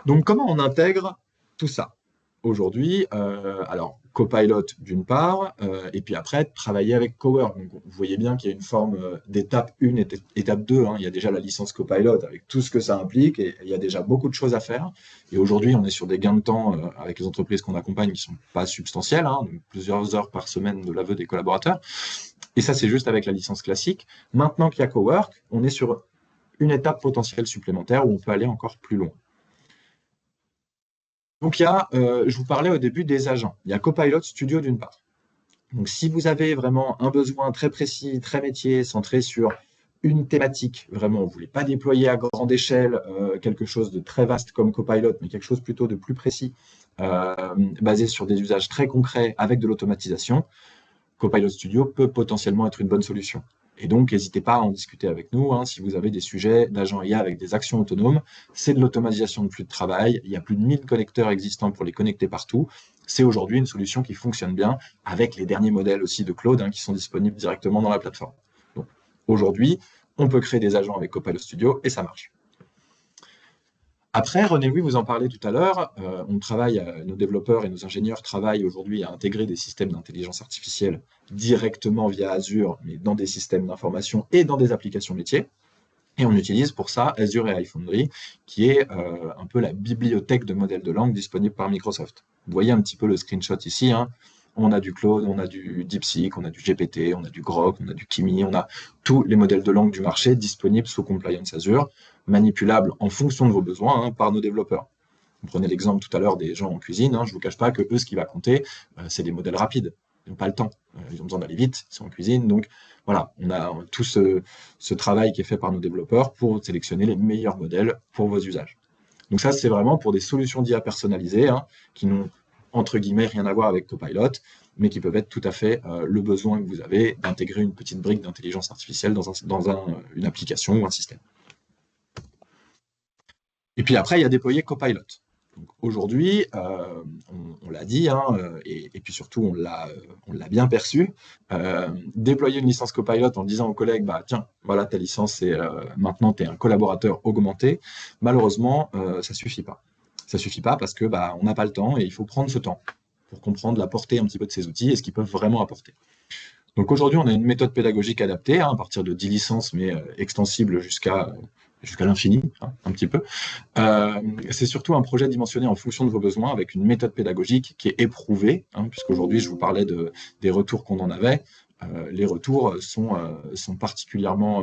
[SPEAKER 2] Donc, comment on intègre tout ça? Aujourd'hui, alors, Copilot d'une part, et puis après, travailler avec Cowork. Donc, vous voyez bien qu'il y a une forme d'étape 1 et étape 2. Il y a déjà la licence Copilot avec tout ce que ça implique, et il y a déjà beaucoup de choses à faire. Et aujourd'hui, on est sur des gains de temps avec les entreprises qu'on accompagne qui ne sont pas substantiels, donc plusieurs heures par semaine de l'aveu des collaborateurs. Et ça, c'est juste avec la licence classique. Maintenant qu'il y a Cowork, on est sur une étape potentielle supplémentaire où on peut aller encore plus loin. Donc, je vous parlais au début des agents. Il y a Copilot Studio d'une part. Donc, si vous avez vraiment un besoin très précis, très métier, centré sur une thématique, vraiment, vous ne voulez pas déployer à grande échelle quelque chose de très vaste comme Copilot, mais quelque chose plutôt de plus précis, basé sur des usages très concrets avec de l'automatisation, Copilot Studio peut potentiellement être une bonne solution. Et donc, n'hésitez pas à en discuter avec nous si vous avez des sujets d'agents IA avec des actions autonomes. C'est de l'automatisation de flux de travail. Il y a plus de 1000 connecteurs existants pour les connecter partout. C'est aujourd'hui une solution qui fonctionne bien avec les derniers modèles aussi de Claude qui sont disponibles directement dans la plateforme. Donc, aujourd'hui, on peut créer des agents avec Copilot Studio et ça marche. Après, René-Louis vous en parlait tout à l'heure, nos développeurs et nos ingénieurs travaillent aujourd'hui à intégrer des systèmes d'intelligence artificielle directement via Azure, mais dans des systèmes d'information et dans des applications métiers. Et on utilise pour ça Azure AI Foundry, qui est un peu la bibliothèque de modèles de langue disponible par Microsoft. Vous voyez un petit peu le screenshot ici. On a du Claude, on a du DeepSeek, on a du GPT, on a du Grok, on a du Kimi, on a tous les modèles de langue du marché disponibles sous Compliance Azure, manipulables en fonction de vos besoins par nos développeurs. Vous prenez l'exemple tout à l'heure des gens en cuisine, je ne vous cache pas que eux, ce qui va compter, c'est des modèles rapides. Ils n'ont pas le temps, ils ont besoin d'aller vite, ils sont en cuisine, donc voilà, on a tout ce travail qui est fait par nos développeurs pour sélectionner les meilleurs modèles pour vos usages. Donc ça, c'est vraiment pour des solutions d'IA personnalisées qui n'ont entre guillemets rien à voir avec Copilot, mais qui peuvent être tout à fait le besoin que vous avez d'intégrer une petite brique d'intelligence artificielle dans une application ou un système. Et puis après, il y a déployé Copilot. Aujourd'hui, on l'a dit, et puis surtout on l'a bien perçu, déployer une licence Copilot en disant aux collègues, tiens, voilà ta licence, et maintenant tu es un collaborateur augmenté, malheureusement, ça suffit pas. Ça suffit pas parce que on n'a pas le temps et il faut prendre ce temps pour comprendre la portée un petit peu de ces outils et ce qu'ils peuvent vraiment apporter. Donc aujourd'hui, on a une méthode pédagogique adaptée à partir de 10 licences, mais extensible jusqu'à l'infini, un petit peu. C'est surtout un projet dimensionné en fonction de vos besoins, avec une méthode pédagogique qui est éprouvée, puisqu'aujourd'hui, je vous parlais des retours qu'on en avait. Les retours sont particulièrement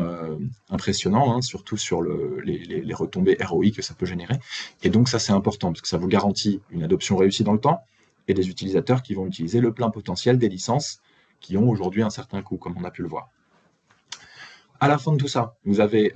[SPEAKER 2] impressionnants, surtout sur les retombées ROI que ça peut générer. Et donc ça, c'est important, parce que ça vous garantit une adoption réussie dans le temps, et des utilisateurs qui vont utiliser le plein potentiel des licences qui ont aujourd'hui un certain coût, comme on a pu le voir. À la fin de tout ça, vous avez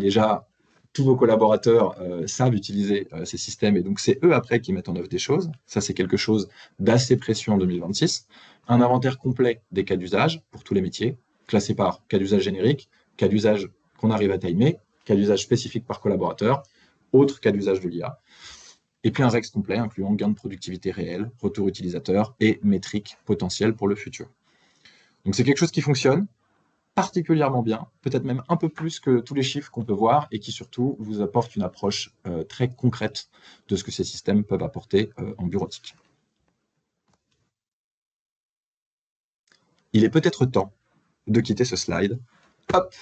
[SPEAKER 2] déjà tous vos collaborateurs savent utiliser ces systèmes, et donc c'est eux après qui mettent en œuvre des choses. Ça, c'est quelque chose d'assez précieux en 2026. Un inventaire complet des cas d'usage pour tous les métiers, classé par cas d'usage générique, cas d'usage qu'on arrive à timer, cas d'usage spécifique par collaborateur, autres cas d'usage de l'IA. Et puis un REX complet incluant gain de productivité réel, retour utilisateur et métriques potentielles pour le futur. Donc c'est quelque chose qui fonctionne particulièrement bien, peut-être même un peu plus que tous les chiffres qu'on peut voir, et qui surtout vous apporte une approche très concrète de ce que ces systèmes peuvent apporter en bureautique. Il est peut-être temps de quitter ce slide. Hop.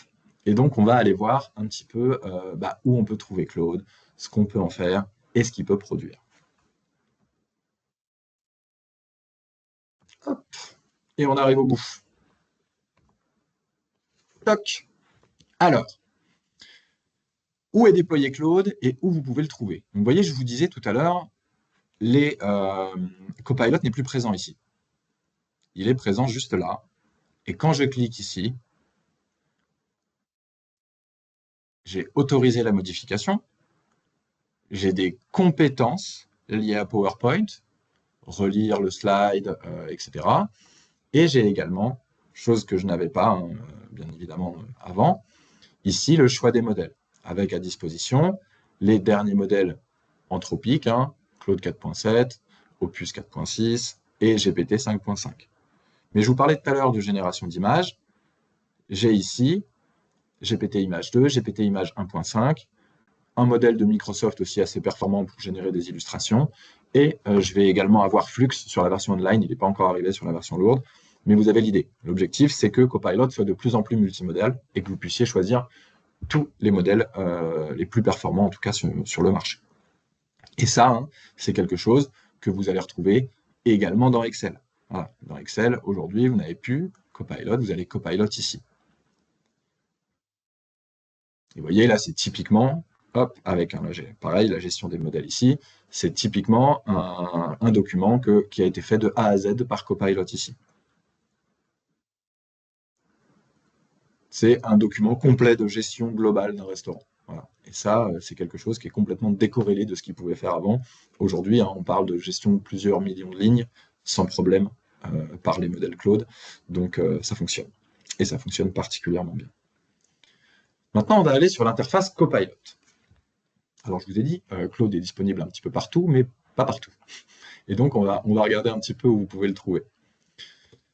[SPEAKER 2] Et donc on va aller voir un petit peu où on peut trouver Claude, ce qu'on peut en faire et ce qu'il peut produire. Hop. Et on arrive au bout. Toc. Alors, où est déployé Claude et où vous pouvez le trouver? Donc, vous voyez, je vous disais tout à l'heure, Copilot n'est plus présent ici. Il est présent juste là. Et quand je clique ici, j'ai autorisé la modification, j'ai des compétences liées à PowerPoint, relire le slide, etc. Et j'ai également, chose que je n'avais pas, hein, bien évidemment, avant, ici le choix des modèles, avec à disposition les derniers modèles anthropiques, hein, Claude 4.7, Opus 4.6 et GPT 5.5. Mais je vous parlais tout à l'heure de génération d'images. J'ai ici GPT Image 2, GPT Image 1.5, un modèle de Microsoft aussi assez performant pour générer des illustrations, et je vais également avoir Flux sur la version online, il n'est pas encore arrivé sur la version lourde, mais vous avez l'idée. L'objectif, c'est que Copilot soit de plus en plus multimodal et que vous puissiez choisir tous les modèles les plus performants, en tout cas sur le marché. Et ça, hein, c'est quelque chose que vous allez retrouver également dans Excel. Voilà. Dans Excel, aujourd'hui, vous n'avez plus Copilot, vous avez Copilot ici. Et vous voyez, là, c'est typiquement, hop, avec pareil, la gestion des modèles ici, c'est typiquement un document qui a été fait de A à Z par Copilot ici. C'est un document complet de gestion globale d'un restaurant. Voilà. Et ça, c'est quelque chose qui est complètement décorrélé de ce qu'il pouvait faire avant. Aujourd'hui, hein, on parle de gestion de plusieurs millions de lignes, sans problème, par les modèles Claude. Donc, ça fonctionne. Et ça fonctionne particulièrement bien. Maintenant, on va aller sur l'interface Copilot. Alors, je vous ai dit, Claude est disponible un petit peu partout, mais pas partout. Et donc, on va regarder un petit peu où vous pouvez le trouver.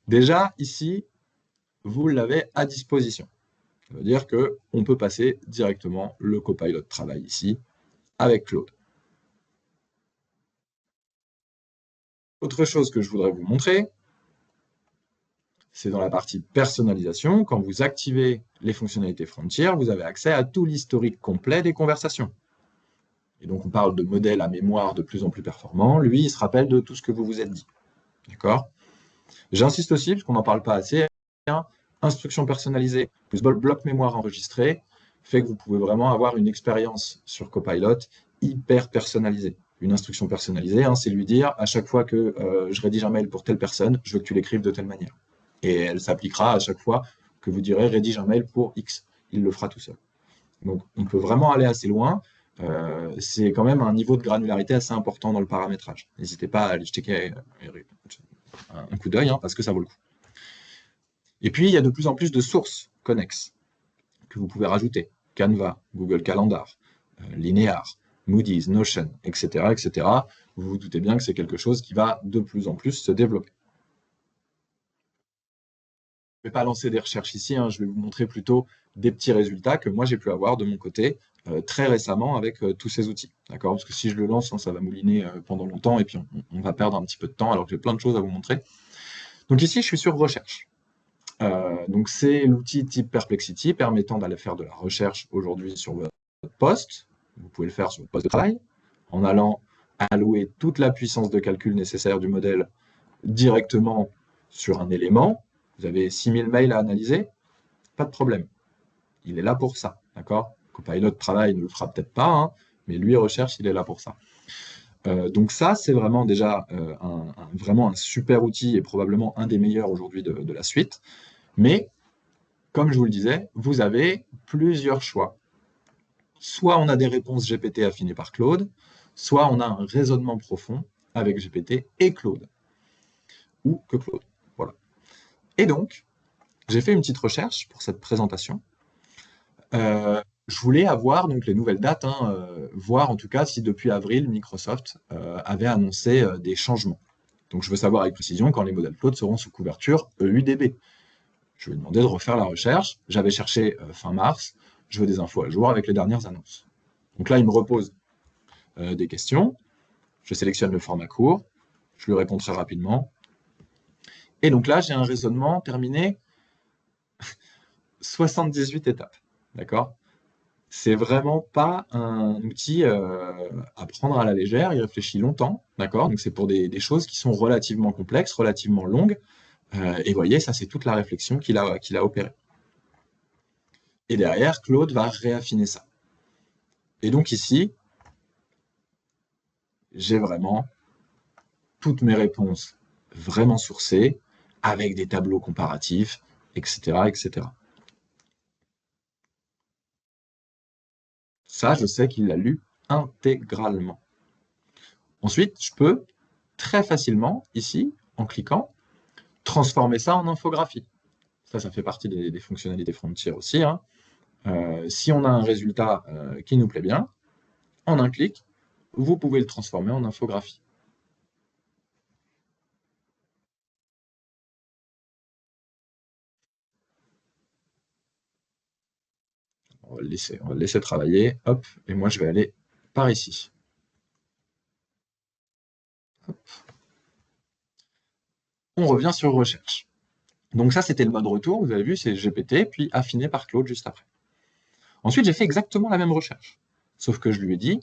[SPEAKER 2] Déjà, ici, vous l'avez à disposition. Ça veut dire qu'on peut passer directement le Copilot de travail ici avec Claude. Autre chose que je voudrais vous montrer, c'est dans la partie personnalisation. Quand vous activez les fonctionnalités Frontier, vous avez accès à tout l'historique complet des conversations. Et donc, on parle de modèles à mémoire de plus en plus performants. Lui, il se rappelle de tout ce que vous vous êtes dit. D'accord ? J'insiste aussi, parce qu'on n'en parle pas assez, instruction personnalisée plus bloc mémoire enregistré fait que vous pouvez vraiment avoir une expérience sur Copilot hyper personnalisée. Une instruction personnalisée, hein, c'est lui dire à chaque fois que je rédige un mail pour telle personne, je veux que tu l'écrives de telle manière. Et elle s'appliquera à chaque fois que vous direz rédige un mail pour X. Il le fera tout seul. Donc on peut vraiment aller assez loin. C'est quand même un niveau de granularité assez important dans le paramétrage. N'hésitez pas à aller jeter un coup d'œil, hein, parce que ça vaut le coup. Et puis, il y a de plus en plus de sources connexes que vous pouvez rajouter. Canva, Google Calendar, Linear, Moody's, Notion, etc., etc. Vous vous doutez bien que c'est quelque chose qui va de plus en plus se développer. Je ne vais pas lancer des recherches ici, hein, je vais vous montrer plutôt des petits résultats que moi j'ai pu avoir de mon côté très récemment avec tous ces outils. D'accord ? Parce que si je le lance, hein, ça va mouliner pendant longtemps et puis on va perdre un petit peu de temps alors que j'ai plein de choses à vous montrer. Donc ici, je suis sur recherche. Donc c'est l'outil type Perplexity permettant d'aller faire de la recherche aujourd'hui sur votre poste. Vous pouvez le faire sur votre poste de travail en allant allouer toute la puissance de calcul nécessaire du modèle directement sur un élément. Vous avez 6000 mails à analyser, pas de problème. Il est là pour ça, d'accord ? Copilot travail ne le fera peut-être pas, hein, mais lui recherche, il est là pour ça. Donc ça, c'est vraiment déjà vraiment un super outil et probablement un des meilleurs aujourd'hui de la suite. Mais, comme je vous le disais, vous avez plusieurs choix. Soit on a des réponses GPT affinées par Claude, soit on a un raisonnement profond avec GPT et Claude. Ou que Claude. Voilà. Et donc, j'ai fait une petite recherche pour cette présentation. Je voulais avoir donc les nouvelles dates, hein, voir en tout cas si depuis avril, Microsoft avait annoncé des changements. Donc je veux savoir avec précision quand les modèles Claude seront sous couverture EUDB. Je lui ai demandé de refaire la recherche. J'avais cherché fin mars. Je veux des infos à jour avec les dernières annonces. Donc là, il me repose des questions. Je sélectionne le format court. Je lui réponds très rapidement. Et donc là, j'ai un raisonnement terminé 78 étapes. D'accord ? C'est vraiment pas un outil à prendre à la légère. Il réfléchit longtemps. D'accord ? Donc c'est pour des choses qui sont relativement complexes, relativement longues. Et vous voyez, ça, c'est toute la réflexion qu'il a opérée. Et derrière, Claude va réaffiner ça. Et donc ici, j'ai vraiment toutes mes réponses vraiment sourcées, avec des tableaux comparatifs, etc., etc. Ça, je sais qu'il l'a lu intégralement. Ensuite, je peux très facilement, ici, en cliquant, transformer ça en infographie. Ça fait partie des fonctionnalités Frontier aussi, hein. Si on a un résultat qui nous plaît bien, en un clic, vous pouvez le transformer en infographie. On va le laisser travailler, hop, et moi je vais aller par ici. Hop. On revient sur recherche. Donc ça, c'était le mode retour, vous avez vu, c'est GPT, puis affiné par Claude juste après. Ensuite, j'ai fait exactement la même recherche, sauf que je lui ai dit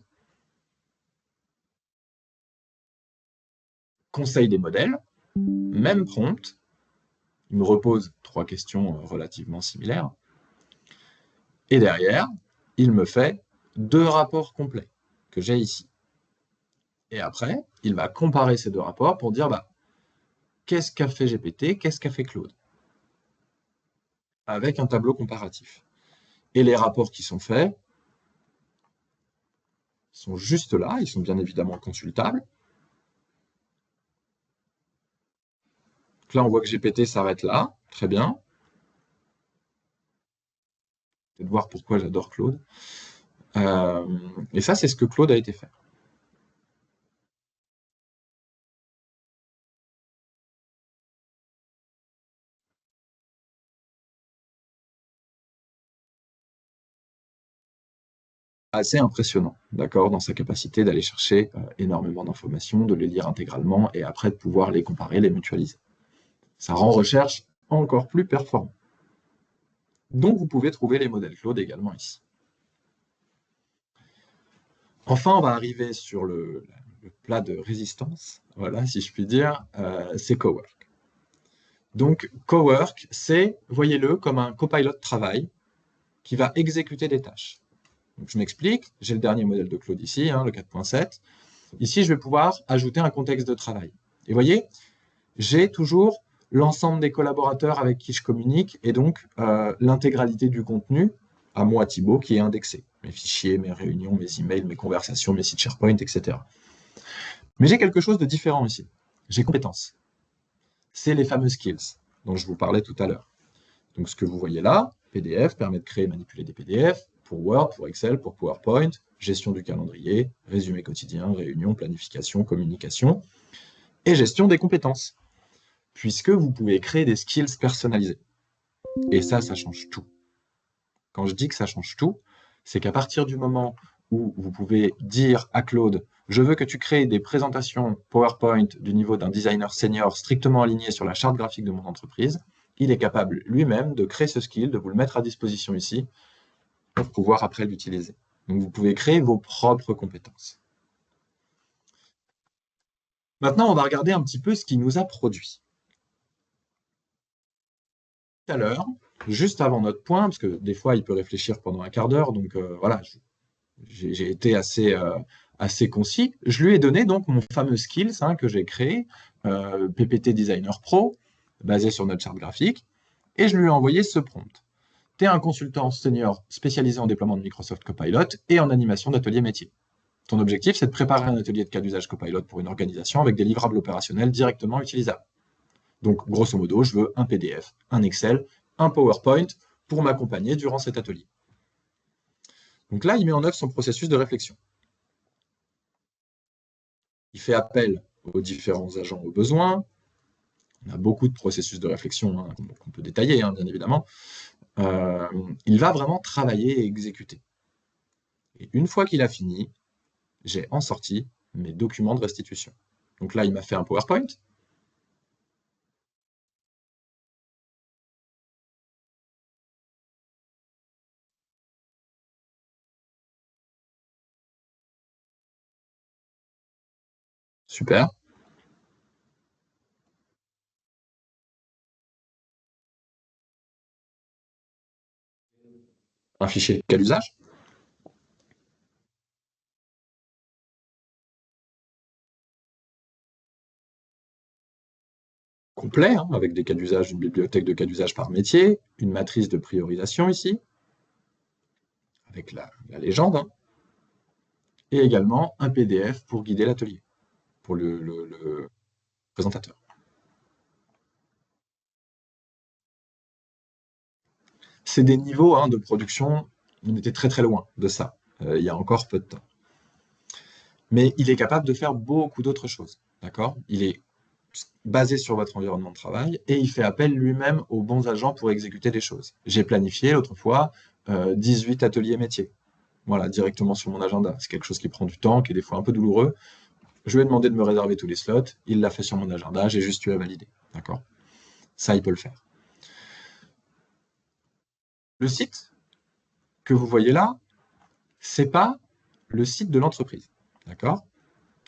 [SPEAKER 2] conseil des modèles, même prompt, il me repose 3 questions relativement similaires, et derrière, il me fait 2 rapports complets que j'ai ici. Et après, il va comparer ces 2 rapports pour dire bah, qu'est-ce qu'a fait GPT, qu'est-ce qu'a fait Claude, avec un tableau comparatif. Et les rapports qui sont faits sont juste là, ils sont bien évidemment consultables. Donc là, on voit que GPT s'arrête là, très bien. Peut-être voir pourquoi j'adore Claude. Et ça, c'est ce que Claude a été fait. Assez impressionnant, d'accord, dans sa capacité d'aller chercher énormément d'informations, de les lire intégralement et après de pouvoir les comparer, les mutualiser. Ça rend recherche encore plus performant. Donc vous pouvez trouver les modèles Claude également ici. Enfin, on va arriver sur le plat de résistance, voilà, si je puis dire, c'est Cowork. Donc Cowork, c'est, voyez-le, comme un copilot de travail qui va exécuter des tâches. Donc, je m'explique, j'ai le dernier modèle de Claude ici, hein, le 4.7. Ici, je vais pouvoir ajouter un contexte de travail. Et voyez, j'ai toujours l'ensemble des collaborateurs avec qui je communique et donc l'intégralité du contenu, à moi Thibaut, qui est indexé. Mes fichiers, mes réunions, mes emails, mes conversations, mes sites SharePoint, etc. Mais j'ai quelque chose de différent ici. J'ai compétences. C'est les fameux skills dont je vous parlais tout à l'heure. Donc ce que vous voyez là, PDF, permet de créer et manipuler des PDF pour Word, pour Excel, pour PowerPoint, gestion du calendrier, résumé quotidien, réunion, planification, communication, et gestion des compétences, puisque vous pouvez créer des skills personnalisés. Et ça change tout. Quand je dis que ça change tout, c'est qu'à partir du moment où vous pouvez dire à Claude, je veux que tu crées des présentations PowerPoint du niveau d'un designer senior strictement aligné sur la charte graphique de mon entreprise, il est capable lui-même de créer ce skill, de vous le mettre à disposition ici, pour pouvoir après l'utiliser. Donc vous pouvez créer vos propres compétences. Maintenant, on va regarder un petit peu ce qui nous a produit. Tout à l'heure, juste avant notre point, parce que des fois, il peut réfléchir pendant un quart d'heure, donc voilà, j'ai été assez concis. Je lui ai donné donc mon fameux skills que j'ai créé, PPT Designer Pro, basé sur notre charte graphique, et je lui ai envoyé ce prompt. Tu es un consultant senior spécialisé en déploiement de Microsoft Copilot et en animation d'atelier métier. Ton objectif, c'est de préparer un atelier de cas d'usage Copilot pour une organisation avec des livrables opérationnels directement utilisables. Donc, grosso modo, je veux un PDF, un Excel, un PowerPoint pour m'accompagner durant cet atelier. Donc là, il met en œuvre son processus de réflexion. Il fait appel aux différents agents au besoin. On a beaucoup de processus de réflexion qu'on peut détailler, bien évidemment. Il va vraiment travailler et exécuter. Et une fois qu'il a fini, j'ai en sorti mes documents de restitution. Donc là, il m'a fait un PowerPoint. Super. Un fichier cas d'usage. complet, hein, avec des cas d'usage, une bibliothèque de cas d'usage par métier, une matrice de priorisation ici, avec la légende, hein, et également un PDF pour guider l'atelier, pour le présentateur. C'est des niveaux de production, on était très très loin de ça, il y a encore peu de temps. Mais il est capable de faire beaucoup d'autres choses, d'accord? Il est basé sur votre environnement de travail et il fait appel lui-même aux bons agents pour exécuter des choses. J'ai planifié l'autre fois 18 ateliers métiers, voilà, directement sur mon agenda. C'est quelque chose qui prend du temps, qui est des fois un peu douloureux. Je lui ai demandé de me réserver tous les slots, il l'a fait sur mon agenda, j'ai juste eu à valider, d'accord? Ça, il peut le faire. Le site que vous voyez là, c'est pas le site de l'entreprise, d'accord?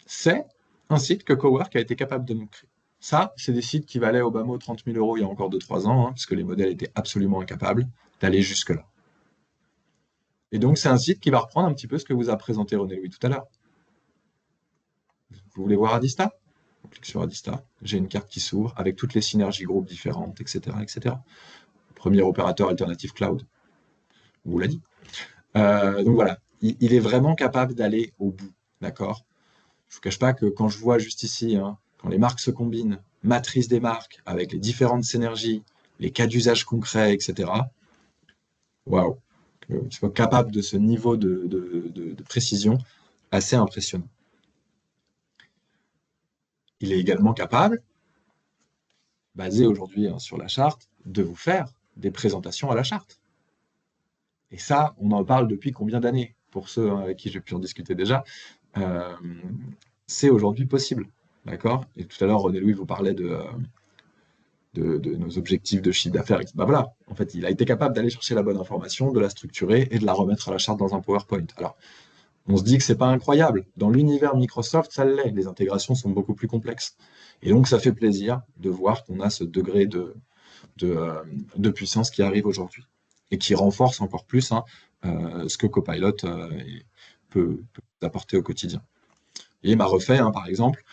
[SPEAKER 2] C'est un site que Cowork a été capable de nous créer. Ça, c'est des sites qui valaient au bas mot 30 000 euros il y a encore 2-3 ans, parce que les modèles étaient absolument incapables d'aller jusque-là. Et donc, c'est un site qui va reprendre un petit peu ce que vous a présenté René Louis tout à l'heure. Vous voulez voir Adista? On clique sur Adista. J'ai une carte qui s'ouvre avec toutes les synergies groupes différentes, etc., etc. Premier opérateur alternatif cloud. On vous l'a dit. Donc voilà, il est vraiment capable d'aller au bout, d'accord? Je ne vous cache pas que quand je vois juste ici, quand les marques se combinent, matrice des marques avec les différentes synergies, les cas d'usage concrets, etc. Waouh, que je sois capable de ce niveau de précision, assez impressionnant. Il est également capable, basé aujourd'hui sur la charte, de vous faire des présentations à la charte. Et ça, on en parle depuis combien d'années? Pour ceux avec qui j'ai pu en discuter déjà, c'est aujourd'hui possible. D'accord? Et tout à l'heure, René Louis vous parlait de nos objectifs de chiffre d'affaires. Ben voilà, en fait, il a été capable d'aller chercher la bonne information, de la structurer et de la remettre à la charte dans un PowerPoint. Alors, on se dit que c'est pas incroyable. Dans l'univers Microsoft, ça l'est. Les intégrations sont beaucoup plus complexes. Et donc, ça fait plaisir de voir qu'on a ce degré de puissance qui arrive aujourd'hui et qui renforce encore plus ce que Copilot peut apporter au quotidien. Et il m'a refait, par exemple,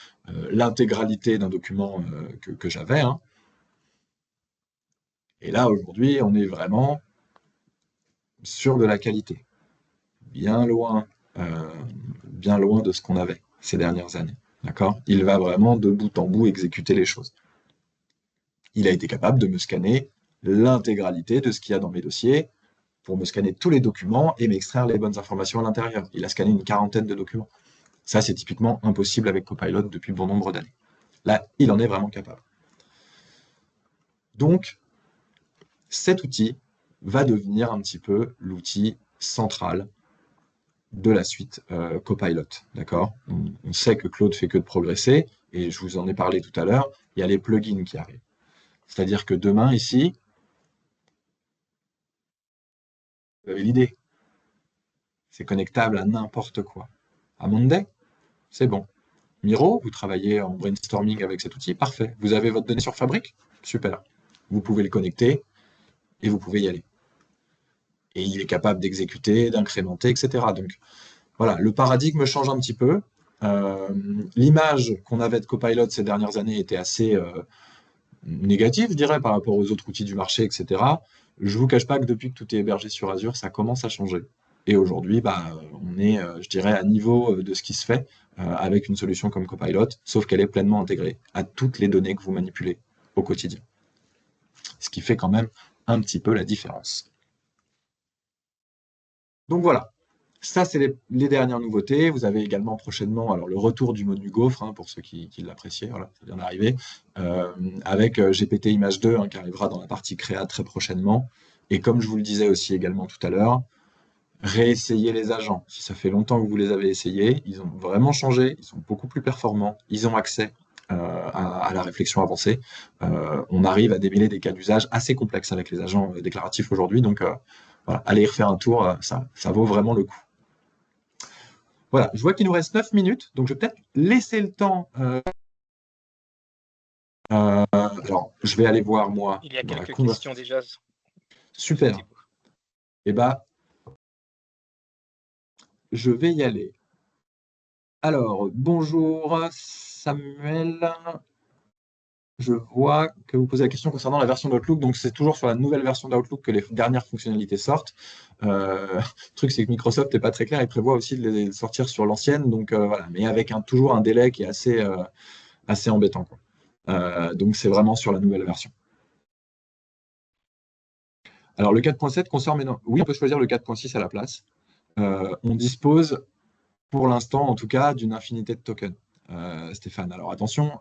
[SPEAKER 2] l'intégralité d'un document que j'avais. Et là, aujourd'hui, on est vraiment sur de la qualité, bien loin, bien loin de ce qu'on avait ces dernières années. D'accord? Il va vraiment de bout en bout exécuter les choses. Il a été capable de me scanner l'intégralité de ce qu'il y a dans mes dossiers pour me scanner tous les documents et m'extraire les bonnes informations à l'intérieur. Il a scanné une 40aine de documents. Ça, c'est typiquement impossible avec Copilot depuis bon nombre d'années. Là, il en est vraiment capable. Donc, cet outil va devenir un petit peu l'outil central de la suite Copilot. D'accord? On sait que Claude fait que de progresser, et je vous en ai parlé tout à l'heure, il y a les plugins qui arrivent. C'est-à-dire que demain, ici, vous avez l'idée. C'est connectable à n'importe quoi. À Monday, c'est bon. Miro, vous travaillez en brainstorming avec cet outil, parfait. Vous avez votre donnée sur Fabric, super. Vous pouvez le connecter et vous pouvez y aller. Et il est capable d'exécuter, d'incrémenter, etc. Donc voilà, le paradigme change un petit peu. L'image qu'on avait de Copilot ces dernières années était assez négative, je dirais, par rapport aux autres outils du marché, etc. Je ne vous cache pas que depuis que tout est hébergé sur Azure, ça commence à changer. Et aujourd'hui, on est, je dirais, à niveau de ce qui se fait avec une solution comme Copilot, sauf qu'elle est pleinement intégrée à toutes les données que vous manipulez au quotidien. Ce qui fait quand même un petit peu la différence. Donc voilà, ça c'est les dernières nouveautés. Vous avez également prochainement le retour du menu Gaufre, pour ceux qui l'appréciaient, voilà, ça vient d'arriver, avec GPT Image 2 qui arrivera dans la partie créa très prochainement. Et comme je vous le disais aussi également tout à l'heure, réessayez les agents. Si ça fait longtemps que vous les avez essayés, ils ont vraiment changé, ils sont beaucoup plus performants, ils ont accès à la réflexion avancée. On arrive à démêler des cas d'usage assez complexes avec les agents déclaratifs aujourd'hui, donc voilà, allez y refaire un tour, ça vaut vraiment le coup. Voilà, je vois qu'il nous reste 9 minutes, donc je vais peut-être laisser le temps. Alors, je vais aller voir, moi,
[SPEAKER 3] Il y a
[SPEAKER 2] dans la
[SPEAKER 3] quelques
[SPEAKER 2] conversation.
[SPEAKER 3] questions déjà.
[SPEAKER 2] Super. Eh bien, je vais y aller. Alors, bonjour Samuel. Je vois que vous posez la question concernant la version d'Outlook. Donc, c'est toujours sur la nouvelle version d'Outlook que les dernières fonctionnalités sortent. Le truc, c'est que Microsoft n'est pas très clair. Il prévoit aussi de les sortir sur l'ancienne. Donc, voilà. Mais avec toujours un délai qui est assez embêtant, quoi. Donc, c'est vraiment sur la nouvelle version. Alors, le 4.7 concerne... Oui, on peut choisir le 4.6 à la place. On dispose, pour l'instant, en tout cas, d'une infinité de tokens. Stéphane. Alors attention,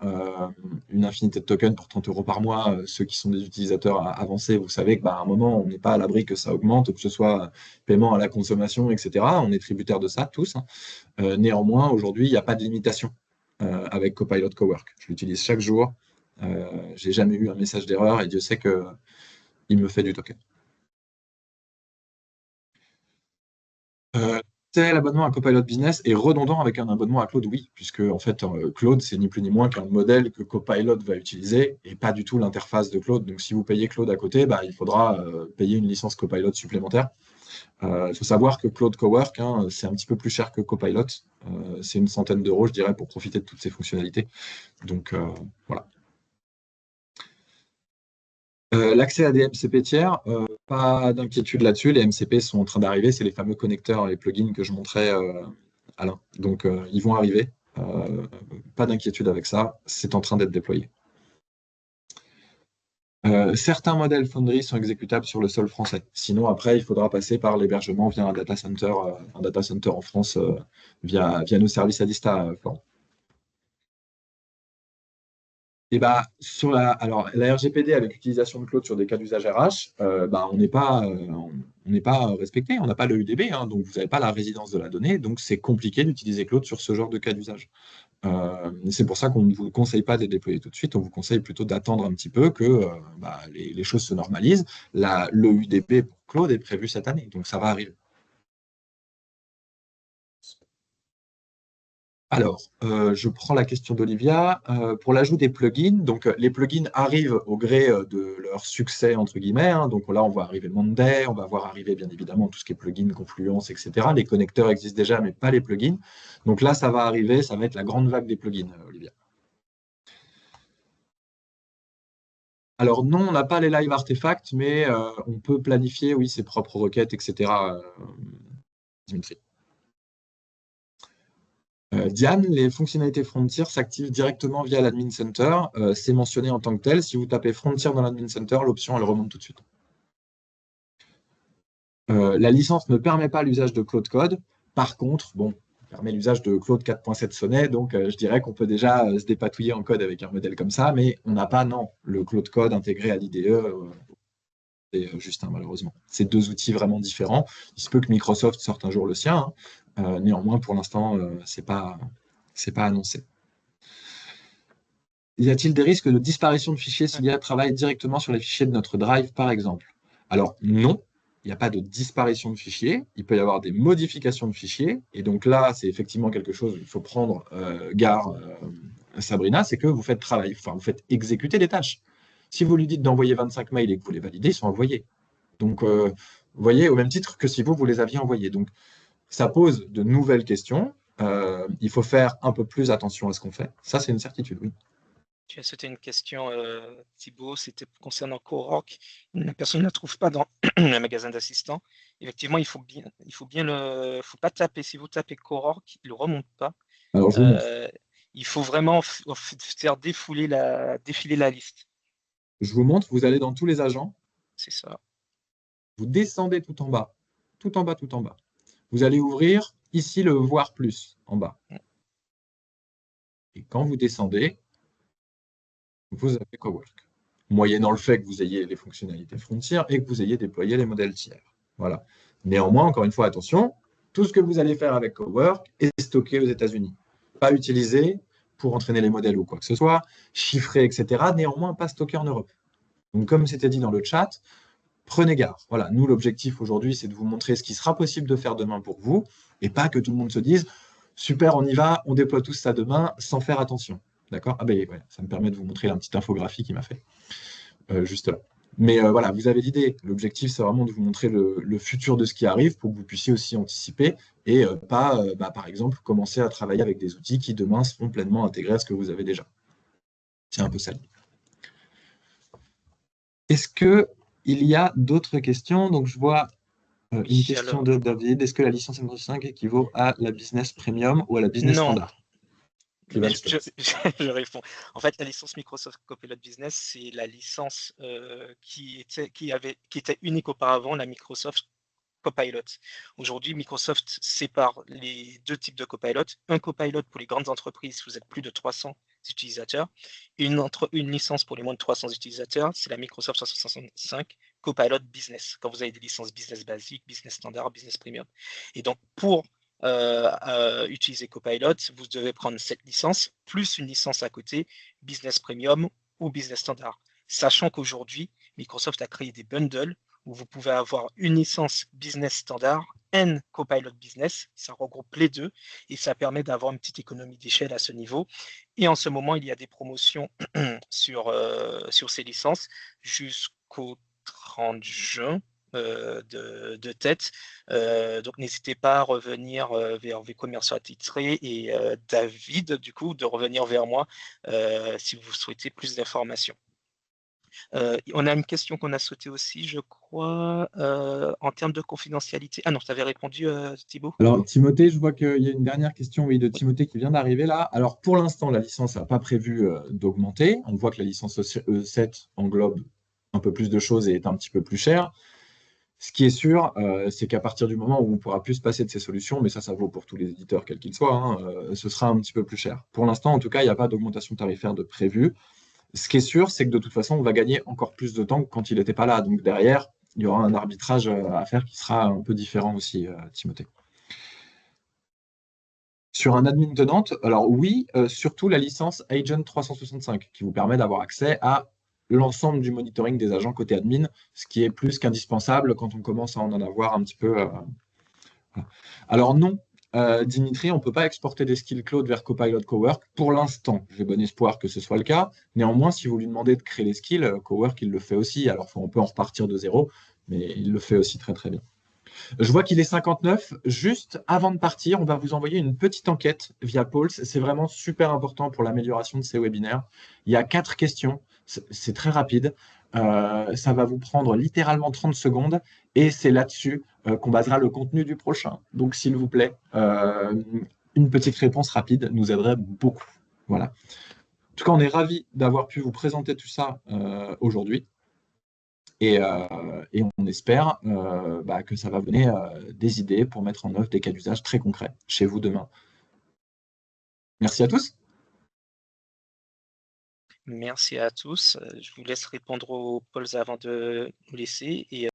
[SPEAKER 2] une infinité de tokens pour 30 € par mois, ceux qui sont des utilisateurs avancés, vous savez qu'à un moment, on n'est pas à l'abri que ça augmente, que ce soit paiement à la consommation, etc. On est tributaire de ça, tous, hein. Néanmoins, aujourd'hui, il n'y a pas de limitation avec Copilot Cowork. Je l'utilise chaque jour. J'ai jamais eu un message d'erreur et Dieu sait qu'il me fait du token. L'abonnement à Copilot Business est redondant avec un abonnement à Claude, oui, puisque en fait, Claude, c'est ni plus ni moins qu'un modèle que Copilot va utiliser et pas du tout l'interface de Claude. Donc, si vous payez Claude à côté, il faudra payer une licence Copilot supplémentaire. Il faut savoir que Claude Cowork, hein, c'est un petit peu plus cher que Copilot. C'est une centaine d'euros, je dirais, pour profiter de toutes ces fonctionnalités. Donc, voilà. L'accès à des MCP tiers, pas d'inquiétude là-dessus. Les MCP sont en train d'arriver. C'est les fameux connecteurs, les plugins que je montrais, Alain. Donc, ils vont arriver. Pas d'inquiétude avec ça. C'est en train d'être déployé. Certains modèles Foundry sont exécutables sur le sol français. Sinon, après, il faudra passer par l'hébergement via un data center en France via nos services à Dista, Florent. Et alors, la RGPD avec l'utilisation de Claude sur des cas d'usage RH, on n'est pas respecté, on n'a pas le UDB, hein, donc vous n'avez pas la résidence de la donnée, donc c'est compliqué d'utiliser Claude sur ce genre de cas d'usage. C'est pour ça qu'on ne vous conseille pas de les déployer tout de suite, on vous conseille plutôt d'attendre un petit peu que les choses se normalisent. Le UDP pour Claude est prévu cette année, donc ça va arriver. Alors, je prends la question d'Olivia. Pour l'ajout des plugins, donc les plugins arrivent au gré de leur succès, entre guillemets, hein. Donc là, on voit arriver le Monday, on va voir arriver bien évidemment tout ce qui est plugins, Confluence, etc. Les connecteurs existent déjà, mais pas les plugins. Donc là, ça va arriver, ça va être la grande vague des plugins, Olivia. Alors non, on n'a pas les live artefacts, mais on peut planifier, oui, ses propres requêtes, etc. Dimitri. Diane, les fonctionnalités Frontier s'activent directement via l'Admin Center. C'est mentionné en tant que tel. Si vous tapez Frontier dans l'Admin Center, l'option, elle remonte tout de suite. La licence ne permet pas l'usage de Claude Code. Par contre, permet l'usage de Claude 4.7 Sonnet, donc je dirais qu'on peut déjà se dépatouiller en code avec un modèle comme ça, mais on n'a pas, non, le Claude Code intégré à l'IDE. C'est Justin, malheureusement. C'est deux outils vraiment différents. Il se peut que Microsoft sorte un jour le sien, hein. Néanmoins, pour l'instant, c'est pas annoncé. Y a-t-il des risques de disparition de fichiers s'il y a travail directement sur les fichiers de notre Drive, par exemple? Alors, non, il n'y a pas de disparition de fichiers. Il peut y avoir des modifications de fichiers. Et donc là, c'est effectivement quelque chose où il faut prendre garde, Sabrina, c'est que vous faites travailler, enfin, vous faites exécuter des tâches. Si vous lui dites d'envoyer 25 mails et que vous les validez, ils sont envoyés. Donc, vous voyez, au même titre que si vous les aviez envoyés. Donc, ça pose de nouvelles questions. Il faut faire un peu plus attention à ce qu'on fait. Ça, c'est une certitude, oui.
[SPEAKER 3] C'était une question, Thibaut, c'était concernant Coroc. La personne ne la trouve pas dans le magasin d'assistants. Effectivement, il faut pas taper. Si vous tapez Coroc, il ne remonte pas.
[SPEAKER 2] Alors, je vous montre.
[SPEAKER 3] Il faut vraiment faire défiler la liste.
[SPEAKER 2] Je vous montre, vous allez dans tous les agents.
[SPEAKER 3] C'est ça.
[SPEAKER 2] Vous descendez tout en bas. Tout en bas, tout en bas. Vous allez ouvrir ici le voir plus en bas. Et quand vous descendez, vous avez Cowork. Moyennant le fait que vous ayez les fonctionnalités Frontier et que vous ayez déployé les modèles tiers. Voilà. Néanmoins, encore une fois, attention, tout ce que vous allez faire avec Cowork est stocké aux États-Unis. Pas utilisé pour entraîner les modèles ou quoi que ce soit, chiffré, etc. Néanmoins, pas stocké en Europe. Donc, comme c'était dit dans le chat, prenez garde. Voilà, nous, l'objectif aujourd'hui, c'est de vous montrer ce qui sera possible de faire demain pour vous, et pas que tout le monde se dise « Super, on y va, on déploie tout ça demain, sans faire attention. » D'accord? Ah ben ouais, ça me permet de vous montrer la petite infographie qu'il m'a fait, juste là. Mais voilà, vous avez l'idée. L'objectif, c'est vraiment de vous montrer le futur de ce qui arrive pour que vous puissiez aussi anticiper et pas, par exemple, commencer à travailler avec des outils qui demain seront pleinement intégrés à ce que vous avez déjà. C'est un peu ça. Est-ce qu'il y a d'autres questions? Donc, je vois une
[SPEAKER 3] Oui,
[SPEAKER 2] question
[SPEAKER 3] alors,
[SPEAKER 2] de David. Est-ce que la licence M365 équivaut à la business premium ou à la business
[SPEAKER 3] non, mais
[SPEAKER 2] standard?
[SPEAKER 3] je réponds. En fait, la licence Microsoft Copilot Business, c'est la licence qui était unique auparavant, la Microsoft Copilot. Aujourd'hui, Microsoft sépare les deux types de Copilot. Un Copilot pour les grandes entreprises, si vous êtes plus de 300 utilisateurs, et une licence pour les moins de 300 utilisateurs, c'est la Microsoft 365 Copilot Business, quand vous avez des licences business basiques, business standard, business premium. Et donc, pour utiliser Copilot, vous devez prendre cette licence, plus une licence à côté, business premium ou business standard. Sachant qu'aujourd'hui, Microsoft a créé des bundles où vous pouvez avoir une licence business standard et Copilot Business, ça regroupe les deux et ça permet d'avoir une petite économie d'échelle à ce niveau. Et en ce moment, il y a des promotions sur ces licences jusqu'au 30 juin de tête. Donc n'hésitez pas à revenir vers vos commerçants attitrés et David, du coup, de revenir vers moi si vous souhaitez plus d'informations. On a une question qu'on a sautée aussi, je crois, en termes de confidentialité. Ah non, tu avais répondu, Thibaut?
[SPEAKER 2] Alors, Timothée, je vois qu'il y a une dernière question, oui, de
[SPEAKER 3] Oui.
[SPEAKER 2] Timothée qui vient d'arriver là. Alors, pour l'instant, la licence n'a pas prévu d'augmenter. On voit que la licence E7 englobe un peu plus de choses et est un petit peu plus chère. Ce qui est sûr, c'est qu'à partir du moment où on pourra plus se passer de ces solutions, mais ça vaut pour tous les éditeurs, quels qu'ils soient, hein, ce sera un petit peu plus cher. Pour l'instant, en tout cas, il n'y a pas d'augmentation tarifaire de prévue. Ce qui est sûr, c'est que de toute façon, on va gagner encore plus de temps que quand il n'était pas là. Donc derrière, il y aura un arbitrage à faire qui sera un peu différent aussi, Timothée. Sur un admin tenant, alors oui, surtout la licence Agent 365 qui vous permet d'avoir accès à l'ensemble du monitoring des agents côté admin, ce qui est plus qu'indispensable quand on commence à en avoir un petit peu. Voilà. Alors non, Dimitri, on ne peut pas exporter des skills cloud vers Copilot Cowork pour l'instant. J'ai bon espoir que ce soit le cas. Néanmoins, si vous lui demandez de créer les skills, Cowork, il le fait aussi. Alors on peut en repartir de zéro, mais il le fait aussi très très bien. Je vois qu'il est 59. Juste avant de partir, on va vous envoyer une petite enquête via Pulse. C'est vraiment super important pour l'amélioration de ces webinaires. Il y a 4 questions. C'est très rapide. Ça va vous prendre littéralement 30 secondes et c'est là-dessus qu'on basera le contenu du prochain. Donc, s'il vous plaît, une petite réponse rapide nous aiderait beaucoup. Voilà. En tout cas, on est ravis d'avoir pu vous présenter tout ça aujourd'hui. Et on espère que ça va vous donner des idées pour mettre en œuvre des cas d'usage très concrets chez vous demain. Merci à tous.
[SPEAKER 3] Merci à tous. Je vous laisse répondre aux polls avant de nous laisser. Et